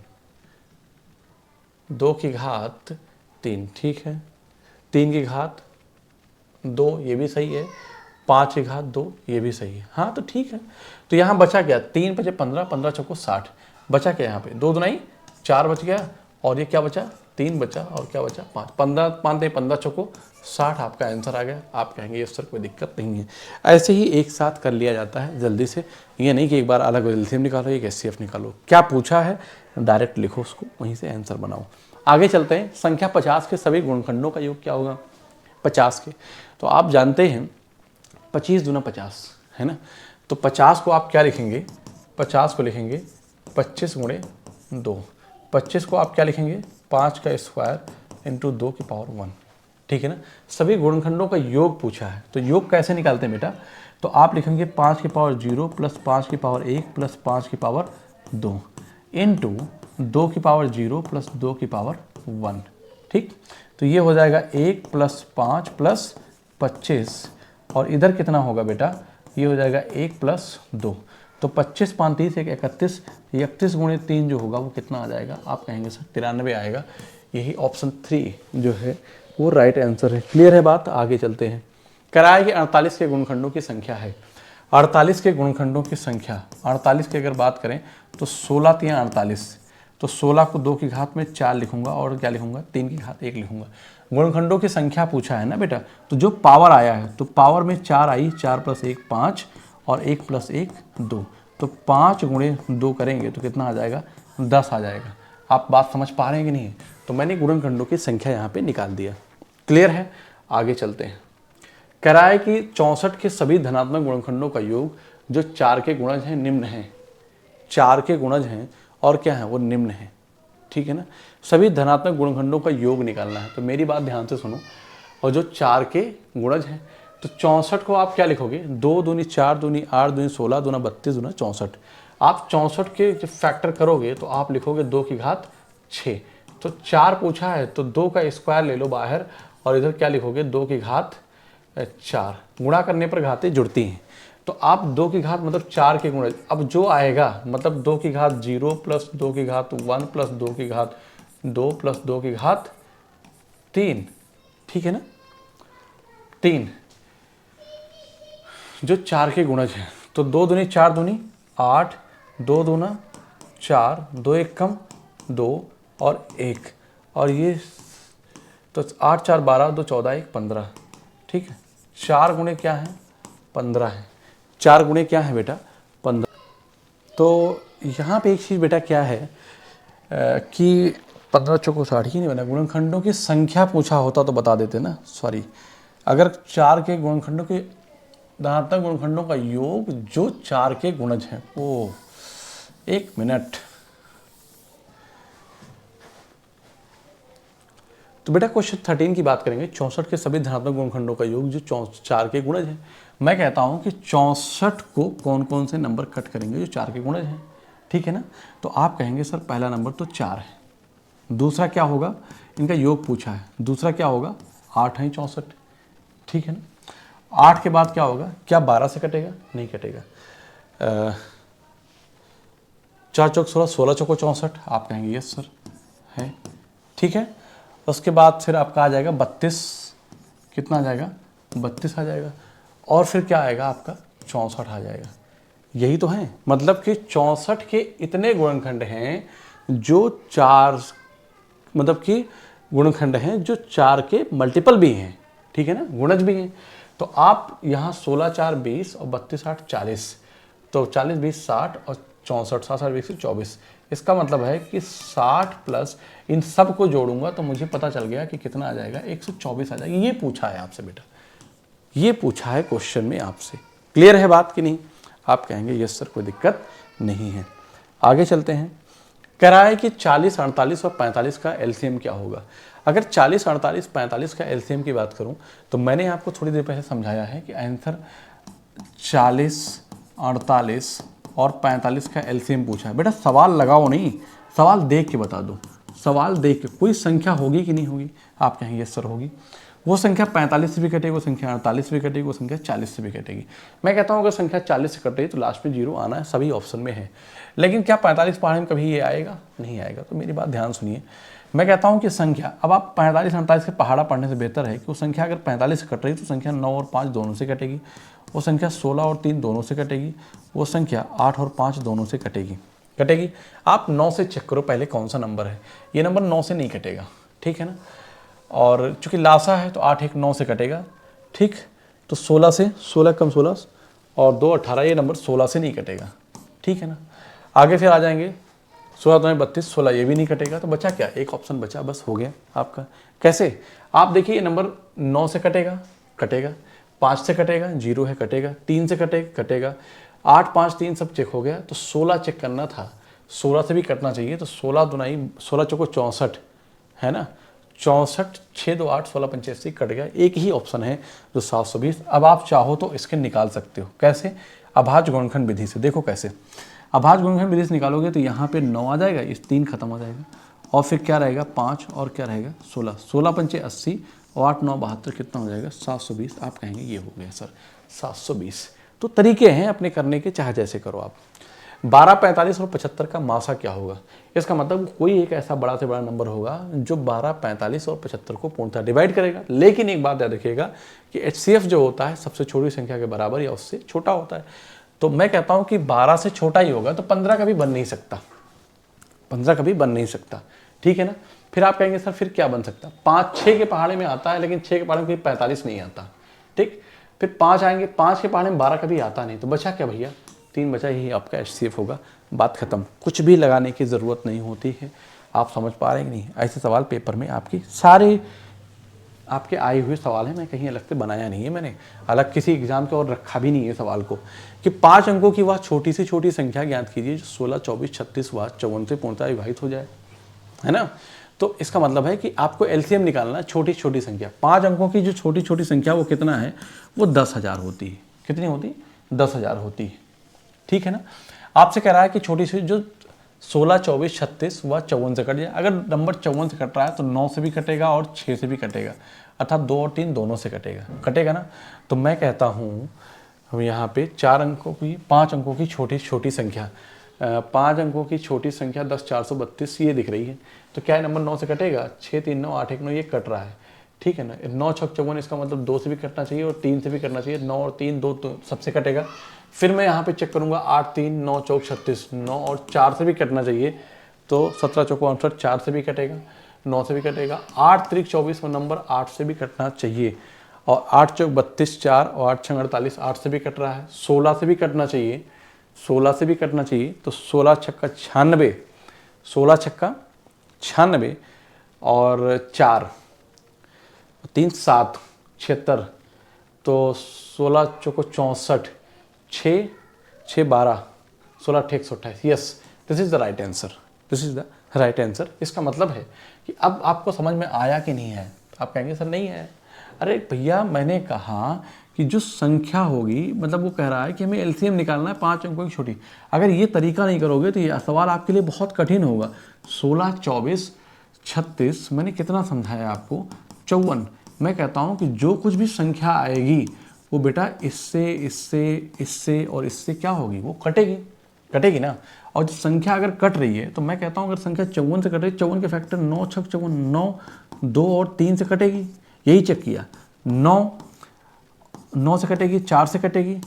2 की घात 3, ठीक है, 3 की घात 2 ये भी सही है, 5 की घात 2 ये भी सही है। हाँ तो ठीक है, तो यहाँ बचा क्या, 3 बचे 15, 15 चौको 60, बचा क्या यहाँ पे 2 दुनाई 4 बच गया, और ये क्या बचा 3 बचा, और क्या बचा 5, 15 5 15 चौको 60, आपका आंसर आ गया। आप कहेंगे ये सर कोई दिक्कत नहीं है, ऐसे ही एक साथ कर लिया जाता है जल्दी से, ये नहीं कि एक बार अलग LCM निकालो एक HCF निकालो। क्या पूछा है डायरेक्ट लिखो उसको, वहीं से आंसर बनाओ। आगे चलते हैं। संख्या 50 के सभी गुणनखंडों का योग क्या होगा, 50 के, तो आप जानते हैं 25 दूना 50 है ना, तो 50 को आप क्या लिखेंगे, 50 को लिखेंगे 25 गुणे 2, 25 को आप क्या लिखेंगे 5 का स्क्वायर इंटू 2 की पावर 1, ठीक है ना। सभी गुणनखंडों का योग पूछा है, तो योग कैसे निकालते हैं बेटा, तो आप लिखेंगे 5 की पावर 0 प्लस 5 की पावर 1 प्लस 5 की पावर 2 इंटू 2 की पावर 0 प्लस 2 की पावर 1, ठीक। तो ये हो जाएगा 1 प्लस 5 प्लस 25, और इधर कितना होगा बेटा, ये हो जाएगा 1 प्लस 2, तो 25 5 30 1 31, 31 गुणे 3 जो होगा वो कितना आ जाएगा, आप कहेंगे सर 93 आएगा। यही ऑप्शन 3 जो है वो राइट आंसर है। क्लियर है बात, आगे चलते हैं। कराया कि 48 के गुणनखंडों की संख्या है, 48 के गुणनखंडों की संख्या, 48 की अगर बात करें तो 16 3 48, तो 16 को 2 की घात में 4 लिखूंगा, और क्या लिखूंगा 3 की घात 1 लिखूंगा। गुणनखंडों की संख्या पूछा है ना बेटा, तो जो पावर आया है तो पावर में 4 आई, 4 प्लस 1 5, और 1 प्लस 1 2, तो 5 गुणे 2 करेंगे तो कितना आ जाएगा 10 आ जाएगा। आप बात समझ पा रहे हैं कि नहीं, तो मैंने गुणनखंडों की संख्या यहाँ पे निकाल दिया। क्लियर है, आगे चलते हैं। कराया कि 64 के सभी धनात्मक गुणनखंडों का योग जो 4 के गुणज हैं निम्न हैं, 4 के गुणज हैं और क्या है वो निम्न है, ठीक है ना। सभी धनात्मक गुणनखंडों का योग निकालना है, तो मेरी बात ध्यान से सुनो, और जो 4 के गुणज हैं तो 64 को आप क्या लिखोगे, 2 दूनी 4 दूनी 8 दूनी 16 दूना 32 दूना 64। आप 64 के जब फैक्टर करोगे तो आप लिखोगे 2 की घात 6, तो 4 पूछा है तो 2 का स्क्वायर ले लो बाहर, और इधर क्या लिखोगे 2 की घात 4, गुणा करने पर घातें जुड़ती हैं, तो आप 2 की घात मतलब 4 के गुणज, अब जो आएगा मतलब 2 की घात 0 प्लस 2 की घात 1 प्लस 2 की घात 2 प्लस 2 की घात 3, ठीक है ना, 3 जो 4 के गुणज हैं, तो 2 दूनी 4 दूनी 8, 2 दूना 4, 2 1 कम 2 और 1, और ये तो 8 4 12, 2 14 1 15, ठीक है। 4 गुणे क्या है 15 है, 4 गुणे क्या है बेटा 15। तो यहाँ पे एक चीज़ बेटा क्या है कि 15 चौको 60 ही नहीं बना, गुणनखंडों की संख्या पूछा होता तो बता देते ना, सॉरी। अगर 4 के गुणनखंडों की धनात्मक गुणनखंडों का योग जो 4 के गुणज हैं। ओ, एक मिनट। तो बेटा क्वेश्चन 13 की बात करेंगे, 64 के सभी धनात्मक गुणनखंडों का योग जो 4 के गुणज है। मैं कहता हूं कि 64 को कौन कौन से नंबर कट करेंगे जो 4 के गुणज हैं, ठीक है ना। तो आप कहेंगे सर पहला नंबर तो 4 है, दूसरा क्या होगा, इनका योग पूछा है, दूसरा क्या होगा 8 है 64, ठीक है ना। 8 के बाद क्या होगा, क्या 12 से कटेगा, नहीं कटेगा। 4 चौक 16, 16 चौको 64, आप कहेंगे यस सर है, ठीक है। उसके बाद फिर आपका आ जाएगा 32, कितना आ जाएगा 32 आ जाएगा, और फिर क्या आएगा आपका 64 आ जाएगा। यही तो है, मतलब कि 64 के इतने गुणनखंड हैं जो 4, मतलब कि गुणनखंड हैं जो 4 के मल्टीपल भी हैं, ठीक है ना, गुणज भी हैं। तो आप यहाँ 16 4 20 और 32 8 40, तो 40 20 60 और 64 7 7 20 24। इसका मतलब है कि 60 प्लस इन सब को जोड़ूंगा तो मुझे पता चल गया कि कितना आ जाएगा, 124 आ जाएगा। ये पूछा है आपसे बेटा, ये पूछा है क्वेश्चन में आपसे। क्लियर है बात कि नहीं? आप कहेंगे यस सर, कोई दिक्कत नहीं है। आगे चलते हैं। कह रहा है कि 40 48 और 45 का एलसीएम क्या होगा। अगर 40 48 45 का एलसीएम की बात करूं तो मैंने आपको थोड़ी देर पहले समझाया है कि आंसर 40 48 और 45 का एलसीएम पूछा है। बेटा सवाल लगाओ नहीं, सवाल देख के बता दो, सवाल देख के। कोई संख्या होगी कि नहीं होगी, आप कहेंगे यस सर होगी। वो संख्या 45 से भी कटेगी, वो संख्या 48 से भी कटेगी, वो संख्या 40 से भी कटेगी। मैं कहता हूँ अगर संख्या 40 से कट रही तो लास्ट में 0 आना है, सभी ऑप्शन में है। लेकिन क्या 45 पहाड़े में कभी ये आएगा, नहीं आएगा। तो मेरी बात ध्यान सुनिए, मैं कहता हूँ कि संख्या, अब आप 45 48 के पहाड़ा पढ़ने से बेहतर है कि वो संख्या अगर 45 से कट रही तो संख्या 9 और 5 दोनों से कटेगी, वो संख्या 16 और 3 दोनों से कटेगी, वो संख्या 8 और 5 दोनों से कटेगी। आप 9 से चेक करो पहले कौन सा नंबर है, ये नंबर 9 से नहीं कटेगा, ठीक है ना। और चूंकि लासा है तो 8 1 9 से कटेगा, ठीक। तो 16 से, 16 कम 16 और 2 18, ये नंबर 16 से नहीं कटेगा, ठीक है ना। आगे फिर आ जाएंगे 16 2 32, 16 ये भी नहीं कटेगा। तो बचा क्या, एक ऑप्शन बचा, बस हो गया आपका। कैसे, आप देखिए ये नंबर 9 से कटेगा, 5 से कटेगा, 0 है कटेगा, 3 से कटेगा, 8 5 3 सब चेक हो गया। तो 16 चेक करना था, 16 से भी कटना चाहिए। तो 16 दुनाई 16 चौको 64 है ना, 64 6 2 8 16 85 कट गया। एक ही ऑप्शन है जो 720। अब आप चाहो तो इसके निकाल सकते हो, कैसे, अभाज्य गुणनखंड विधि से। देखो कैसे, अभाज्य गुणनखंड विधि से निकालोगे तो यहाँ पे 9 आ जाएगा, इस 3 खत्म हो जाएगा, और फिर क्या रहेगा 5 और क्या रहेगा 16, 16 पंचे 80 और 8 9 72, कितना हो जाएगा 720। आप कहेंगे ये हो गया सर 720। तो तरीके हैं अपने करने के, चाहे जैसे करो आप। 12 45 और 75 का मासा क्या होगा, इसका मतलब कोई एक ऐसा बड़ा से बड़ा नंबर होगा जो 12 45 और 75 को पूर्णतः डिवाइड करेगा। लेकिन एक बात याद रखिएगा कि HCF जो होता है सबसे छोटी संख्या के बराबर या उससे छोटा होता है। तो मैं कहता हूं कि 12 से छोटा ही होगा, तो 15 कभी बन नहीं सकता, 15 कभी बन नहीं सकता, ठीक है ना। फिर आप कहेंगे सर फिर क्या बन सकता, 5 6 के पहाड़े में आता है, लेकिन 6 के पहाड़े में कभी 45 नहीं आता, ठीक। फिर 5 आएंगे, 5 के पहाड़े में 12 कभी आता नहीं, तो बचा क्या भैया 3 बचा, ही आपका HCF होगा। बात खत्म, कुछ भी लगाने की ज़रूरत नहीं होती है। आप समझ पा रहे हैं कि नहीं? ऐसे सवाल पेपर में आपकी सारे आपके आए हुए सवाल हैं, मैं कहीं अलग से बनाया नहीं है, मैंने अलग किसी एग्जाम के और रखा भी नहीं है सवाल को। कि 5 अंकों की वह छोटी से छोटी संख्या ज्ञात कीजिए जो 16 24 36 व 54 से पूर्णतः विभाजित हो जाए, है ना। तो इसका मतलब है कि आपको एलसीएम निकालना है, छोटी छोटी संख्या। 5 अंकों की जो छोटी छोटी संख्या वो कितना है, वो 10,000 होती है। कितनी होती है, 10,000 होती है, ठीक है ना। आपसे कह रहा है कि छोटी सी जो 16 24 36 व 54 से कट जाए। अगर नंबर 54 से कट रहा है तो 9 से भी कटेगा और 6 से भी कटेगा, अर्थात 2 और 3 दोनों से कटेगा ना। तो मैं कहता हूँ हम यहाँ पे 5 अंकों की छोटी छोटी संख्या, 5 अंकों की छोटी संख्या 10 432 ये दिख रही है। तो क्या है, नंबर 9 से कटेगा, 6 3 9 8 1 9 ये कट रहा है, ठीक है ना। 9 6 54, इसका मतलब 2 से भी कटना चाहिए और 3 से भी कटना चाहिए। 9 और 3 2 तो सबसे कटेगा। फिर मैं यहाँ पे चेक करूँगा 8 3 9 चौक 36, 9 और 4 से भी कटना चाहिए, तो 17 चौक 59, 4 से भी कटेगा, 9 से भी कटेगा। 8 3 24 और नंबर 8 से भी कटना चाहिए, और 8 चौक 32 4 और 8 6 48, 8 से भी कट रहा है। 16 से भी कटना चाहिए, 16 से भी कटना चाहिए, तो 16 छक्का 96, 16 छक्का 96 और 4 3 7 76, तो 16 चौको 64, 6 6 12, 16 8 128। Yes, this is the right answer, this is the right answer. इसका मतलब है कि अब आपको समझ में आया कि नहीं है? आप कहेंगे सर नहीं है। अरे भैया, मैंने कहा कि जो संख्या होगी, मतलब वो कह रहा है कि हमें एलसीएम निकालना है 5 अंकों की छोटी। अगर ये तरीका नहीं करोगे तो ये सवाल आपके लिए बहुत कठिन होगा। 16 24 36, मैंने कितना समझाया आपको, 54। मैं कहता हूँ कि जो कुछ भी संख्या आएगी वो बेटा इससे इससे इससे और इससे क्या होगी, वो कटेगी ना। और जो संख्या अगर कट रही है तो मैं कहता हूँ अगर संख्या 54 से कट रही है, 54 के फैक्टर 9 6 54, 9 2 और 3 से कटेगी। यही चेक किया, 9 से कटेगी, 4 से कटेगी,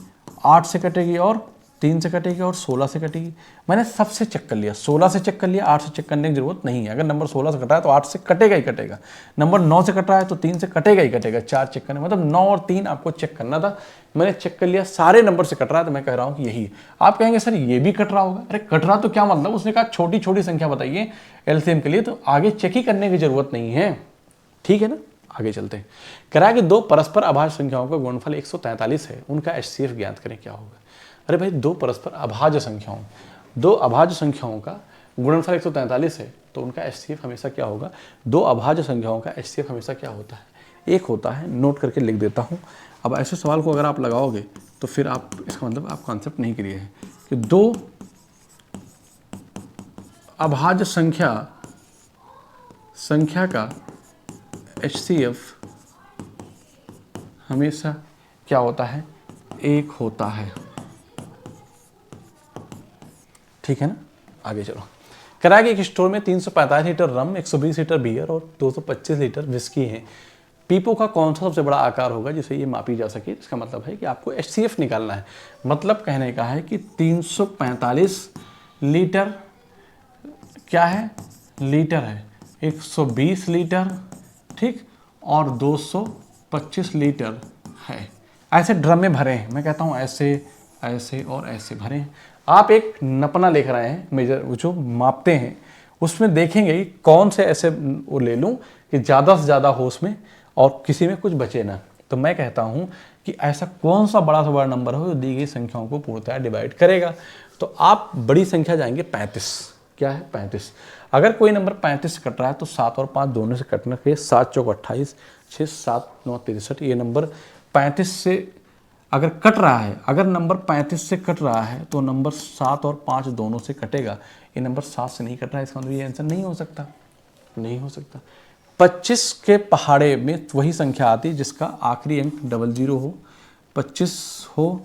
8 से कटेगी और 3 से कटेगी और 16 से कटेगी। मैंने सबसे चेक कर लिया, 16 से चेक कर लिया, 8 से चेक करने की जरूरत नहीं है। अगर नंबर 16 से कट रहा है तो 8 से कटेगा ही कटेगा, नंबर 9 से कट रहा है तो 3 से कटेगा ही कटेगा। 4 चेक करने, मतलब 9 और 3 आपको चेक करना था। मैंने चेक कर लिया, सारे नंबर से कट रहा है, तो मैं कह रहा हूँ कि यही। आप कहेंगे सर ये भी कट रहा होगा। अरे कट रहा तो क्या मतलब, उसने कहा छोटी छोटी संख्या बताइए एलसीएम के लिए, तो आगे चेक ही करने की जरूरत नहीं है। ठीक है ना, आगे चलते हैं। कह रहा है कि दो परस्पर अभाज्य संख्याओं का गुणनफल 143 है, उनका एचसीएफ ज्ञात करें, क्या होगा। अरे भाई, दो परस्पर अभाज्य संख्याओं का गुणनफल 143 है तो उनका एचसीएफ हमेशा क्या होगा। दो अभाज्य संख्याओं का एचसीएफ हमेशा क्या होता है, एक होता है। नोट करके लिख देता हूँ। अब ऐसे सवाल को अगर आप लगाओगे तो फिर आप, इसका मतलब आप कॉन्सेप्ट नहीं क्लियर है कि दो अभाज्य संख्या का एचसीएफ हमेशा क्या होता है, एक होता है। ठीक है ना, आगे चलो। करा कि एक स्टोर में 345 लीटर रम, 120 लीटर बियर और 225 लीटर विस्की है। पीपो का कौन सा सबसे बड़ा आकार होगा जिसे ये मापी जा सके। इसका मतलब है कि आपको एचसीएफ निकालना है। मतलब कहने का है कि 345 लीटर क्या है, लीटर है, 120 लीटर, ठीक, और 225 लीटर है। ऐसे ड्रम में भरे हैं। मैं कहता हूँ ऐसे ऐसे और ऐसे भरे हैं। आप एक नपना लेकर आए हैं, मेजर जो मापते हैं, उसमें देखेंगे कौन से ऐसे वो ले लूँ कि ज़्यादा से ज़्यादा हो उसमें और किसी में कुछ बचे ना। तो मैं कहता हूँ कि ऐसा कौन सा बड़ा से बड़ा नंबर हो जो दी गई संख्याओं को पूर्णतः डिवाइड करेगा। तो आप बड़ी संख्या जाएंगे 35। क्या है, 35। अगर कोई नंबर 35 से कट रहा है तो 7 और 5 दोनों से कटने के 7 चौक 28, 6 7 9 63। ये नंबर 35 से अगर कट रहा है, अगर नंबर 35 से कट रहा है तो नंबर 7 और 5 दोनों से कटेगा। ये नंबर 7 से नहीं कट रहा है, इसका मतलब ये आंसर नहीं हो सकता, नहीं हो सकता। 25 के पहाड़े में वही संख्या आती है जिसका आखिरी अंक 00 हो, 25 हो,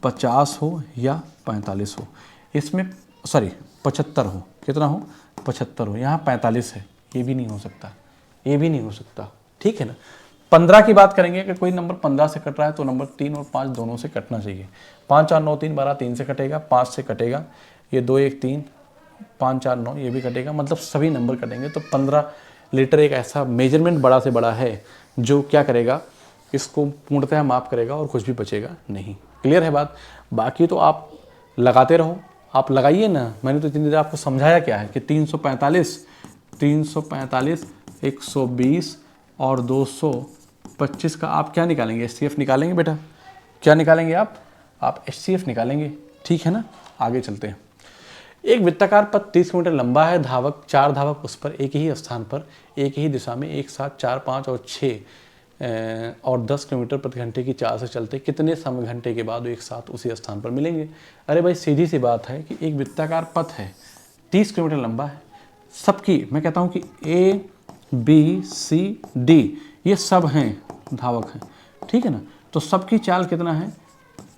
50 हो या 45 हो। इसमें सॉरी 75 हो, कितना हो, 75 हो। यहाँ 45 है, ये भी नहीं हो सकता, ये भी नहीं हो सकता। ठीक है ना। 15 की बात करेंगे कि कोई नंबर 15 से कट रहा है तो नंबर 3 और 5 दोनों से कटना चाहिए। 5 4 9 3 12, 3 से कटेगा, 5 से कटेगा, ये 2 1 3, 5 4 9 ये भी कटेगा, मतलब सभी नंबर कटेंगे। तो 15 लीटर एक ऐसा मेजरमेंट बड़ा से बड़ा है जो क्या करेगा, इसको पूर्णतः माफ करेगा और कुछ भी बचेगा नहीं। क्लियर है बात। बाकी तो आप लगाते रहो, आप लगाइए ना। मैंने तो इतनी देर आपको समझाया क्या है कि 345 120 और 225 का आप क्या निकालेंगे, एचसीएफ निकालेंगे बेटा। क्या निकालेंगे आप एचसीएफ निकालेंगे। ठीक है ना, आगे चलते हैं। एक वृत्ताकार पथ 30 किलोमीटर लंबा है। धावक 4 धावक उस पर एक ही स्थान पर एक ही दिशा में एक साथ 4 5 और 6 और 10 किलोमीटर प्रति घंटे की चाल से चलते कितने समय घंटे के बाद एक साथ उसी स्थान पर मिलेंगे। अरे भाई, सीधी सी बात है कि एक वृत्ताकार पथ है, 30 किलोमीटर लंबा है। सबकी मैं कहता हूँ कि A B C D ये सब हैं धावक हैं, ठीक है ना। तो सबकी चाल कितना है,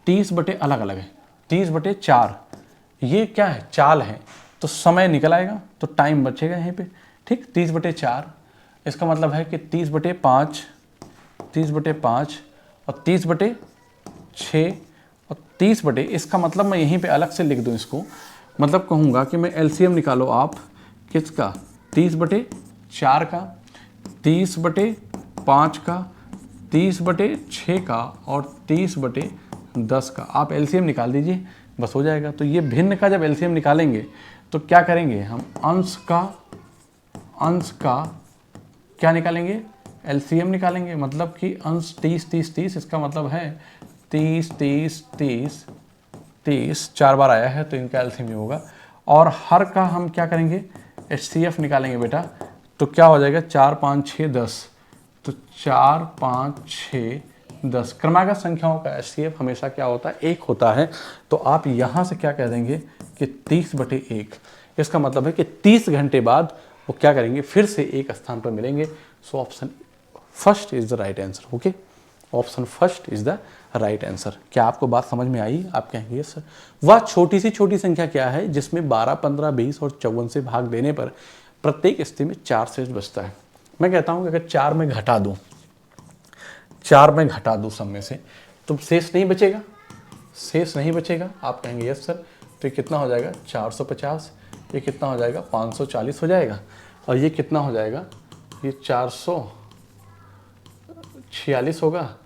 30 बटे अलग अलग है, 30 बटे 4। ये क्या है, चाल है, तो समय निकल आएगा तो टाइम बचेगा यहीं पे। ठीक, 30 बटे 4, इसका मतलब है कि 30 बटे 5 और 30 बटे 6 और 30 बटे, इसका मतलब मैं यहीं पे अलग से लिख दूं इसको। मतलब कहूँगा कि मैं एलसीएम निकालो आप किसका, 30 बटे 4 का, 30 बटे 5 का, 30 बटे 6 का और 30 बटे 10 का। आप एलसीएम निकाल दीजिए, बस हो जाएगा। तो ये भिन्न का जब एलसीएम निकालेंगे तो क्या करेंगे हम, अंश का क्या निकालेंगे, एलसीएम निकालेंगे, मतलब कि अंश 30 30 30, इसका मतलब है 30 30 30 30 4 बार आया है तो इनका एलसीएम ही होगा। और हर का हम क्या करेंगे, एचसीएफ निकालेंगे बेटा। तो क्या हो जाएगा, 4 5 6 10, तो 4 5 6 10 क्रमागत संख्याओं का एचसीएफ हमेशा क्या होता है, 1 होता है। तो आप यहाँ से क्या कह देंगे कि 30/1। इसका मतलब है कि 30 घंटे बाद वो क्या करेंगे, फिर से एक स्थान पर मिलेंगे। So option first is the right answer. Okay, option first is the right answer. क्या आपको बात समझ में आई? आप कहेंगे यस सर। वह छोटी से छोटी संख्या क्या है जिसमें 12, 15, 20 और 54 से भाग देने पर प्रत्येक स्थिति में 4 शेष बचता है? मैं कहता हूं कि अगर 4 में घटा दूं, 4 में घटा दूं सब में से, तो शेष नहीं बचेगा, शेष नहीं बचेगा। आप कहेंगे यस सर। तो ये कितना हो जाएगा, 450, ये कितना हो जाएगा, 540 हो जाएगा, और ये कितना हो जाएगा, ये 446 होगा,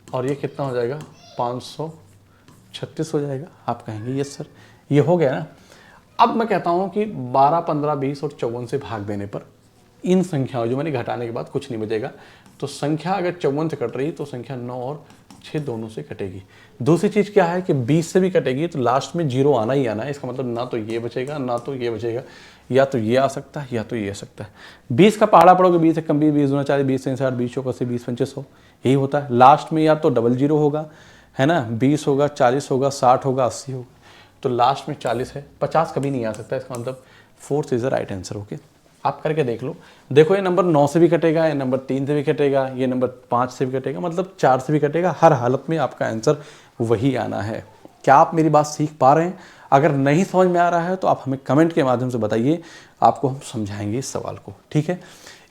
और ये कितना हो जाएगा, 536 हो जाएगा। आप कहेंगे यस सर, ये हो गया ना। अब मैं कहता हूँ कि 12, 15, 20 और 54 से भाग देने पर इन संख्याओं जो मैंने घटाने के बाद कुछ नहीं बचेगा। तो संख्या अगर 54 से कट रही तो संख्या 9 और 6 दोनों से कटेगी। दूसरी चीज़ क्या है कि 20 से भी कटेगी तो लास्ट में 0 आना ही आना है। इसका मतलब ना तो ये बचेगा ना तो ये बचेगा, या तो ये आ सकता है या तो ये आ सकता है। 20 का पहाड़ा पड़ोगे, 20 एक कम 20, 20 दूना 40, 20 से 60, 20 चौका से 20 25 100, यही होता है। लास्ट में या तो डबल 0 होगा, है ना, 20 होगा, 40 होगा, 60 होगा, 80 होगा, तो लास्ट में 40 है, 50 कभी नहीं आ सकता। इसका मतलब fourth is the right answer. Okay, आप करके देख लो। देखो ये नंबर 9 से भी कटेगा, ये नंबर 3 से भी कटेगा, ये नंबर 5 से भी कटेगा, मतलब 4 से भी कटेगा। हर हालत में आपका आंसर वही आना है। क्या आप मेरी बात सीख पा रहे हैं? अगर नहीं समझ में आ रहा है तो आप हमें कमेंट के माध्यम से बताइए, आपको हम समझाएंगे इस सवाल को। ठीक है।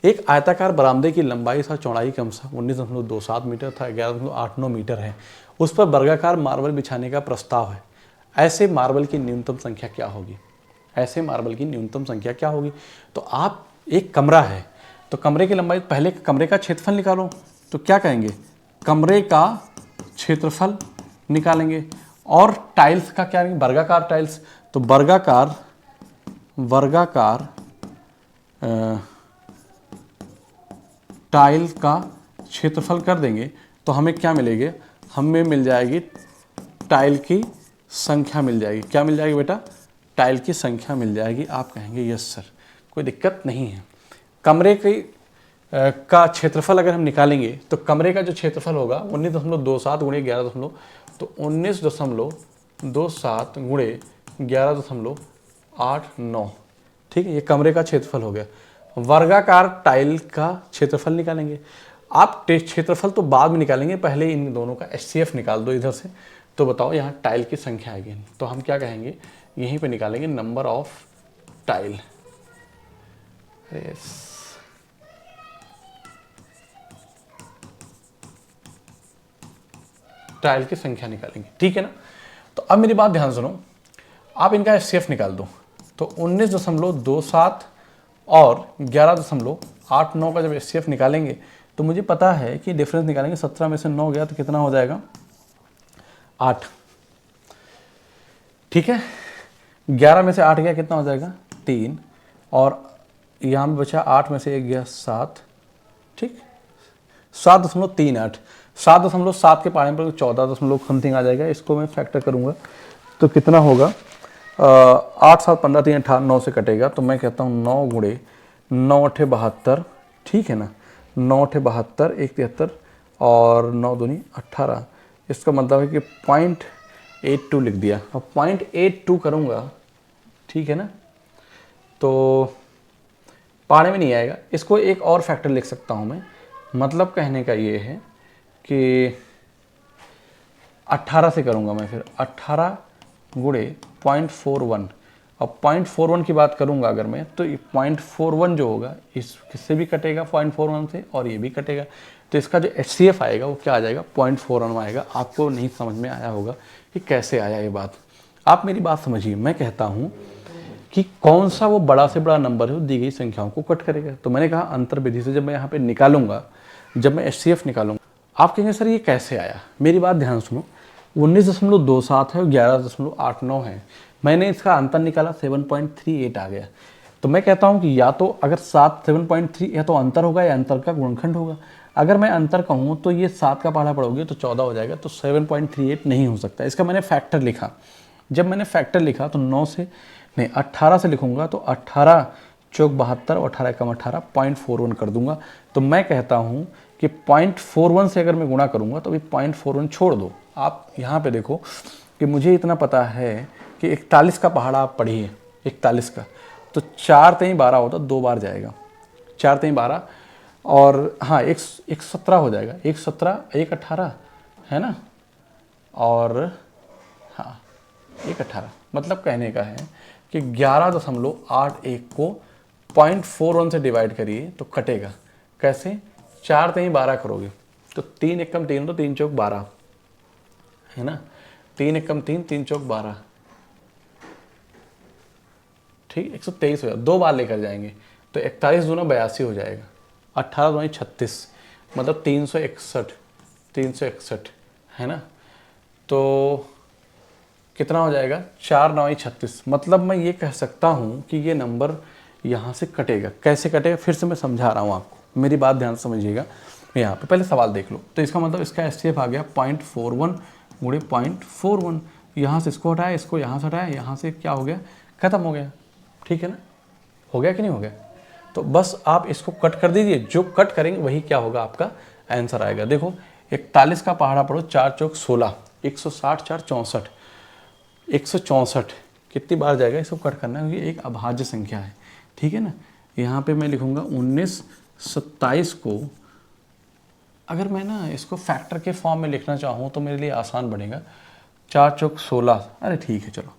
एक आयताकार बरामदे की लंबाई तथा चौड़ाई क्रमशः 19.27 मीटर था 11.89 मीटर है। उस पर वर्गाकार मार्बल बिछाने का प्रस्ताव है। ऐसे मार्बल की न्यूनतम संख्या क्या होगी? ऐसे मार्बल की न्यूनतम संख्या क्या होगी? तो आप, एक कमरा है तो कमरे की लंबाई, पहले कमरे का क्षेत्रफल निकालो। तो क्या कहेंगे, कमरे का क्षेत्रफल निकालेंगे। और टाइल्स का क्या, वर्गाकार टाइल्स, तो वर्गाकार टाइल का क्षेत्रफल कर देंगे तो हमें क्या मिलेगी, हमें मिल जाएगी टाइल की संख्या मिल जाएगी। क्या मिल जाएगी बेटा? टाइल की संख्या मिल जाएगी। आप कहेंगे यस सर, कोई दिक्कत नहीं है। कमरे का क्षेत्रफल अगर हम निकालेंगे तो कमरे का जो क्षेत्रफल होगा 19.27 गुणे 11, तो 19.27 गुणे 11.89, ठीक है, ये कमरे का क्षेत्रफल हो गया। वर्गाकार टाइल का क्षेत्रफल निकालेंगे। आप क्षेत्रफल तो बाद में निकालेंगे, पहले इन दोनों का एचसीएफ निकाल दो इधर से। तो बताओ यहाँ टाइल की संख्या आएगी, तो हम क्या कहेंगे, यहीं पे निकालेंगे नंबर ऑफ टाइल। टाइल की संख्या निकालेंगे, ठीक है ना। तो अब मेरी बात ध्यान सुनो, आप इनका एचसीएफ निकाल दो। तो 19.27 और 11.89 का जब एचसीएफ निकालेंगे तो मुझे पता है कि डिफरेंस निकालेंगे। 17 में से 9 गया तो कितना हो जाएगा, 8, ठीक है। 11 में से 8 गया कितना हो जाएगा, 3, और यहाँ में बचा 8 में से 1 गया 7, ठीक, 7.38, 7.7 के पाने पर 14 समथिंग आ जाएगा। इसको मैं फैक्टर करूँगा तो कितना होगा, 8 7 15 3 18, 9 से कटेगा। तो मैं कहता हूँ 9 गुणे 9 8 72, ठीक है ना, 9 8 72, 1 73 और 9 दूनी 18। इसका मतलब है कि 0.82 लिख दिया। अब 0.82 करूँगा, ठीक है ना, तो पाने में नहीं आएगा। इसको एक और फैक्टर लिख सकता हूँ मैं। मतलब कहने का ये है कि 18 से करूँगा मैं, फिर 18 गुणे 0.41। अब 0.41 की बात करूँगा अगर मैं, तो 0.41 जो होगा इस किससे भी कटेगा 0.41 से, और ये भी कटेगा। तो इसका जो एचसीएफ आएगा वो क्या आ जाएगा, 0.41 आएगा। आपको नहीं समझ में आया होगा कि कैसे आया ये बात। आप मेरी बात समझिए, मैं कहता हूँ कि कौन सा वो बड़ा से बड़ा नंबर है दी गई संख्याओं को कट करेगा। तो मैंने कहा अंतर विधि से जब मैं यहाँ पे निकालूंगा, जब मैं एचसीएफ निकालूंगा, आप कहेंगे सर ये कैसे आया। मेरी बात ध्यान सुनो, 19.27 है और 11.89 है। मैंने इसका अंतर निकाला 7.38 आ गया। तो मैं कहता हूँ कि या तो अगर 7.3 या तो अंतर होगा या अंतर का गुणनखंड होगा। अगर मैं अंतर कहूँ तो ये 7 का पहाड़ा पढ़ोगे तो 14 हो जाएगा, तो 7.38 नहीं हो सकता। इसका मैंने फैक्टर लिखा, जब मैंने फैक्टर लिखा तो 9 से नहीं 18 से लिखूंगा, तो 18 चौक 72 और 18 कम 18 0.41 कर दूंगा। तो मैं कहता हूँ कि 0.41 से अगर मैं गुणा करूँगा तो अभी 0.41 छोड़ दो। आप यहाँ पे देखो कि मुझे इतना पता है कि 41 का पहाड़ा आप पढ़िए, 41 का, तो 4 3 12 होता, 2 बार जाएगा, 4 3 12 और हाँ एक 17 हो जाएगा, 1 17 1 18 है ना, और हाँ 1 18, मतलब कहने का है कि 11.81 को 0.41 से डिवाइड करिए तो कटेगा कैसे, 4 3 12 करोगे तो 3 1 कम 3 तो 3 चौक 12 है ना, 3 1 कम 3 3 चौक 12, ठीक 123 हो जाएगा, 2 बार लेकर जाएंगे तो 41 दूना 82 हो जाएगा, 18 दूनी 36, मतलब 361 है ना। तो कितना हो जाएगा, 4 9 36, मतलब मैं ये कह सकता हूँ कि ये नंबर यहाँ से कटेगा। कैसे कटेगा फिर से मैं समझा रहा हूँ आपको, मेरी बात ध्यान से समझिएगा। यहाँ पे पहले सवाल देख लो, तो इसका मतलब इसका एचसीएफ आ गया 0.41 गुणे 0.41, यहाँ से इसको हटाया, इसको यहाँ से हटाया, यहाँ से क्या हो गया, खत्म हो गया, ठीक है ना, हो गया कि नहीं हो गया। तो बस आप इसको कट कर दीजिए, जो कट करेंगे वही क्या होगा, आपका आंसर आएगा। देखो 41 का पहाड़ा पढ़ो, 4 चौक 16, 160 4 64, 164 कितनी बार जाएगा, इसको कट करना है क्योंकि एक अभाज्य संख्या है, ठीक है ना। यहाँ पे मैं लिखूँगा 19 27 को, अगर मैं ना इसको फैक्टर के फॉर्म में लिखना चाहूँ तो मेरे लिए आसान बनेगा, 4 चौक 16, अरे ठीक है चलो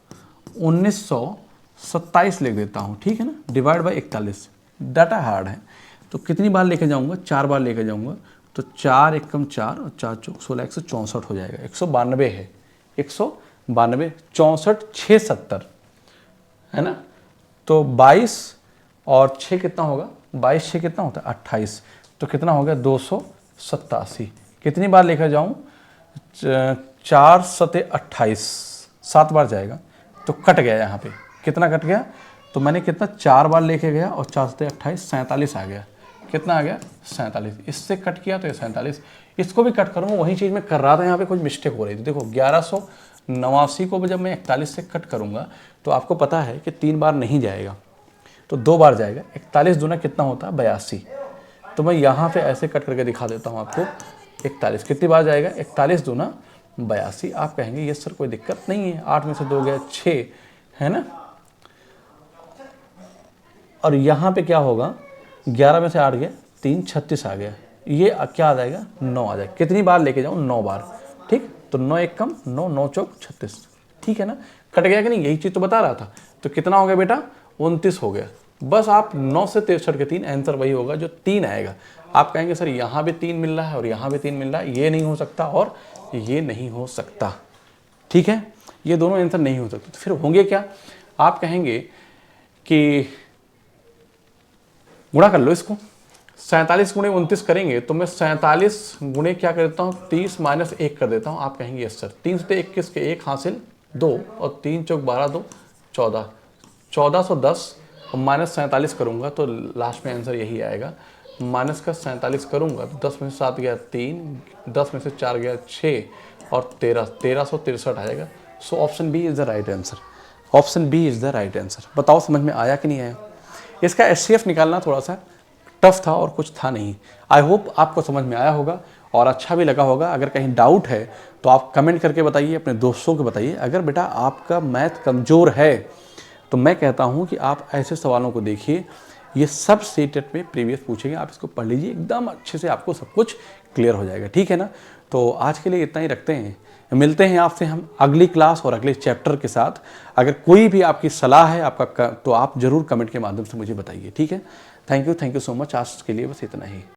1927 लिख देता हूँ, ठीक है ना, डिवाइड बाई 41, डाटा हार्ड है तो कितनी बार लेके जाऊँगा, 4 बार लेके जाऊँगा, तो 4 1 कम 4 और 4 चौक 16, 164 हो जाएगा, 192 है, 192 64 6 70 है ना। तो 22 और 6 कितना होगा, 22 6 कितना होता है 28, तो कितना हो गया 287, कितनी बार लेकर जाऊँ, 4 7 28, 7 बार जाएगा, तो कट गया यहाँ पे, कितना कट गया, तो मैंने कितना 4 बार लेके गया और 4 7 28 47 आ गया, कितना आ गया 47, इससे कट किया तो ये 47, इसको भी कट करूँगा, वही चीज़ मैं कर रहा था, यहाँ पे कुछ मिस्टेक हो रही थी। देखो 1189 को जब मैं 41 से कट करूँगा तो आपको पता है कि 3 बार नहीं जाएगा, तो 2 बार जाएगा, 41 दूना कितना होता है 82, तो मैं यहाँ पे ऐसे कट करके दिखा देता हूँ आपको, 41 कितनी बार जाएगा, 41 दूना 82। आप कहेंगे ये सर कोई दिक्कत नहीं है, 8 में से 2 गया 6 है ना, और यहाँ पे क्या होगा, 11 में से 8 गया 3 36 आ गया, ये क्या आ जाएगा 9 आ जाएगा, कितनी बार लेके जाऊँ 9 बार, ठीक, तो 9 1 कम 9 9 चौक 36, ठीक है ना, कट गया कि नहीं, यही चीज़ तो बता रहा था। तो कितना हो गया बेटा 29 हो गया, बस आप 9 से 63 के 3, आंसर वही होगा जो 3 आएगा। आप कहेंगे सर यहाँ भी 3 मिल रहा है और यहाँ भी 3 मिल रहा है, ये नहीं हो सकता और ये नहीं हो सकता, ठीक है, ये दोनों आंसर नहीं हो सकते, तो फिर होंगे क्या, आप कहेंगे कि गुणा कर लो इसको, 47 गुणे 29 करेंगे तो मैं 47 गुणे क्या कर देता हूँ 30 माइनस 1 कर देता हूँ। आप कहेंगे यस सर, 3 से 21 के 1 हासिल 2 और 3 चौक 12 2 14, 1410 और माइनस 47 करूँगा तो लास्ट में आंसर यही आएगा। माइनस का 47 करूँगा तो 10 में से 7 गया 3, 10 में से 4 गया 6 और 1363 आएगा। So option B is the right answer, option B is the right answer. बताओ समझ में आया कि नहीं आया। इसका एचसीएफ निकालना थोड़ा सा टफ था और कुछ था नहीं। आई होप आपको समझ में आया होगा और अच्छा भी लगा होगा। अगर कहीं डाउट है तो आप कमेंट करके बताइए, अपने दोस्तों को बताइए। अगर बेटा आपका मैथ कमज़ोर है तो मैं कहता हूं कि आप ऐसे सवालों को देखिए, ये सब सीटेट में प्रीवियस पूछेंगे, आप इसको पढ़ लीजिए, एकदम अच्छे से आपको सब कुछ क्लियर हो जाएगा, ठीक है ना। तो आज के लिए इतना ही रखते हैं, मिलते हैं आपसे हम अगली क्लास और अगले चैप्टर के साथ। अगर कोई भी आपकी सलाह है आपका तो आप ज़रूर कमेंट के माध्यम से मुझे बताइए, ठीक है। Thank you so much. आज के लिए बस इतना ही।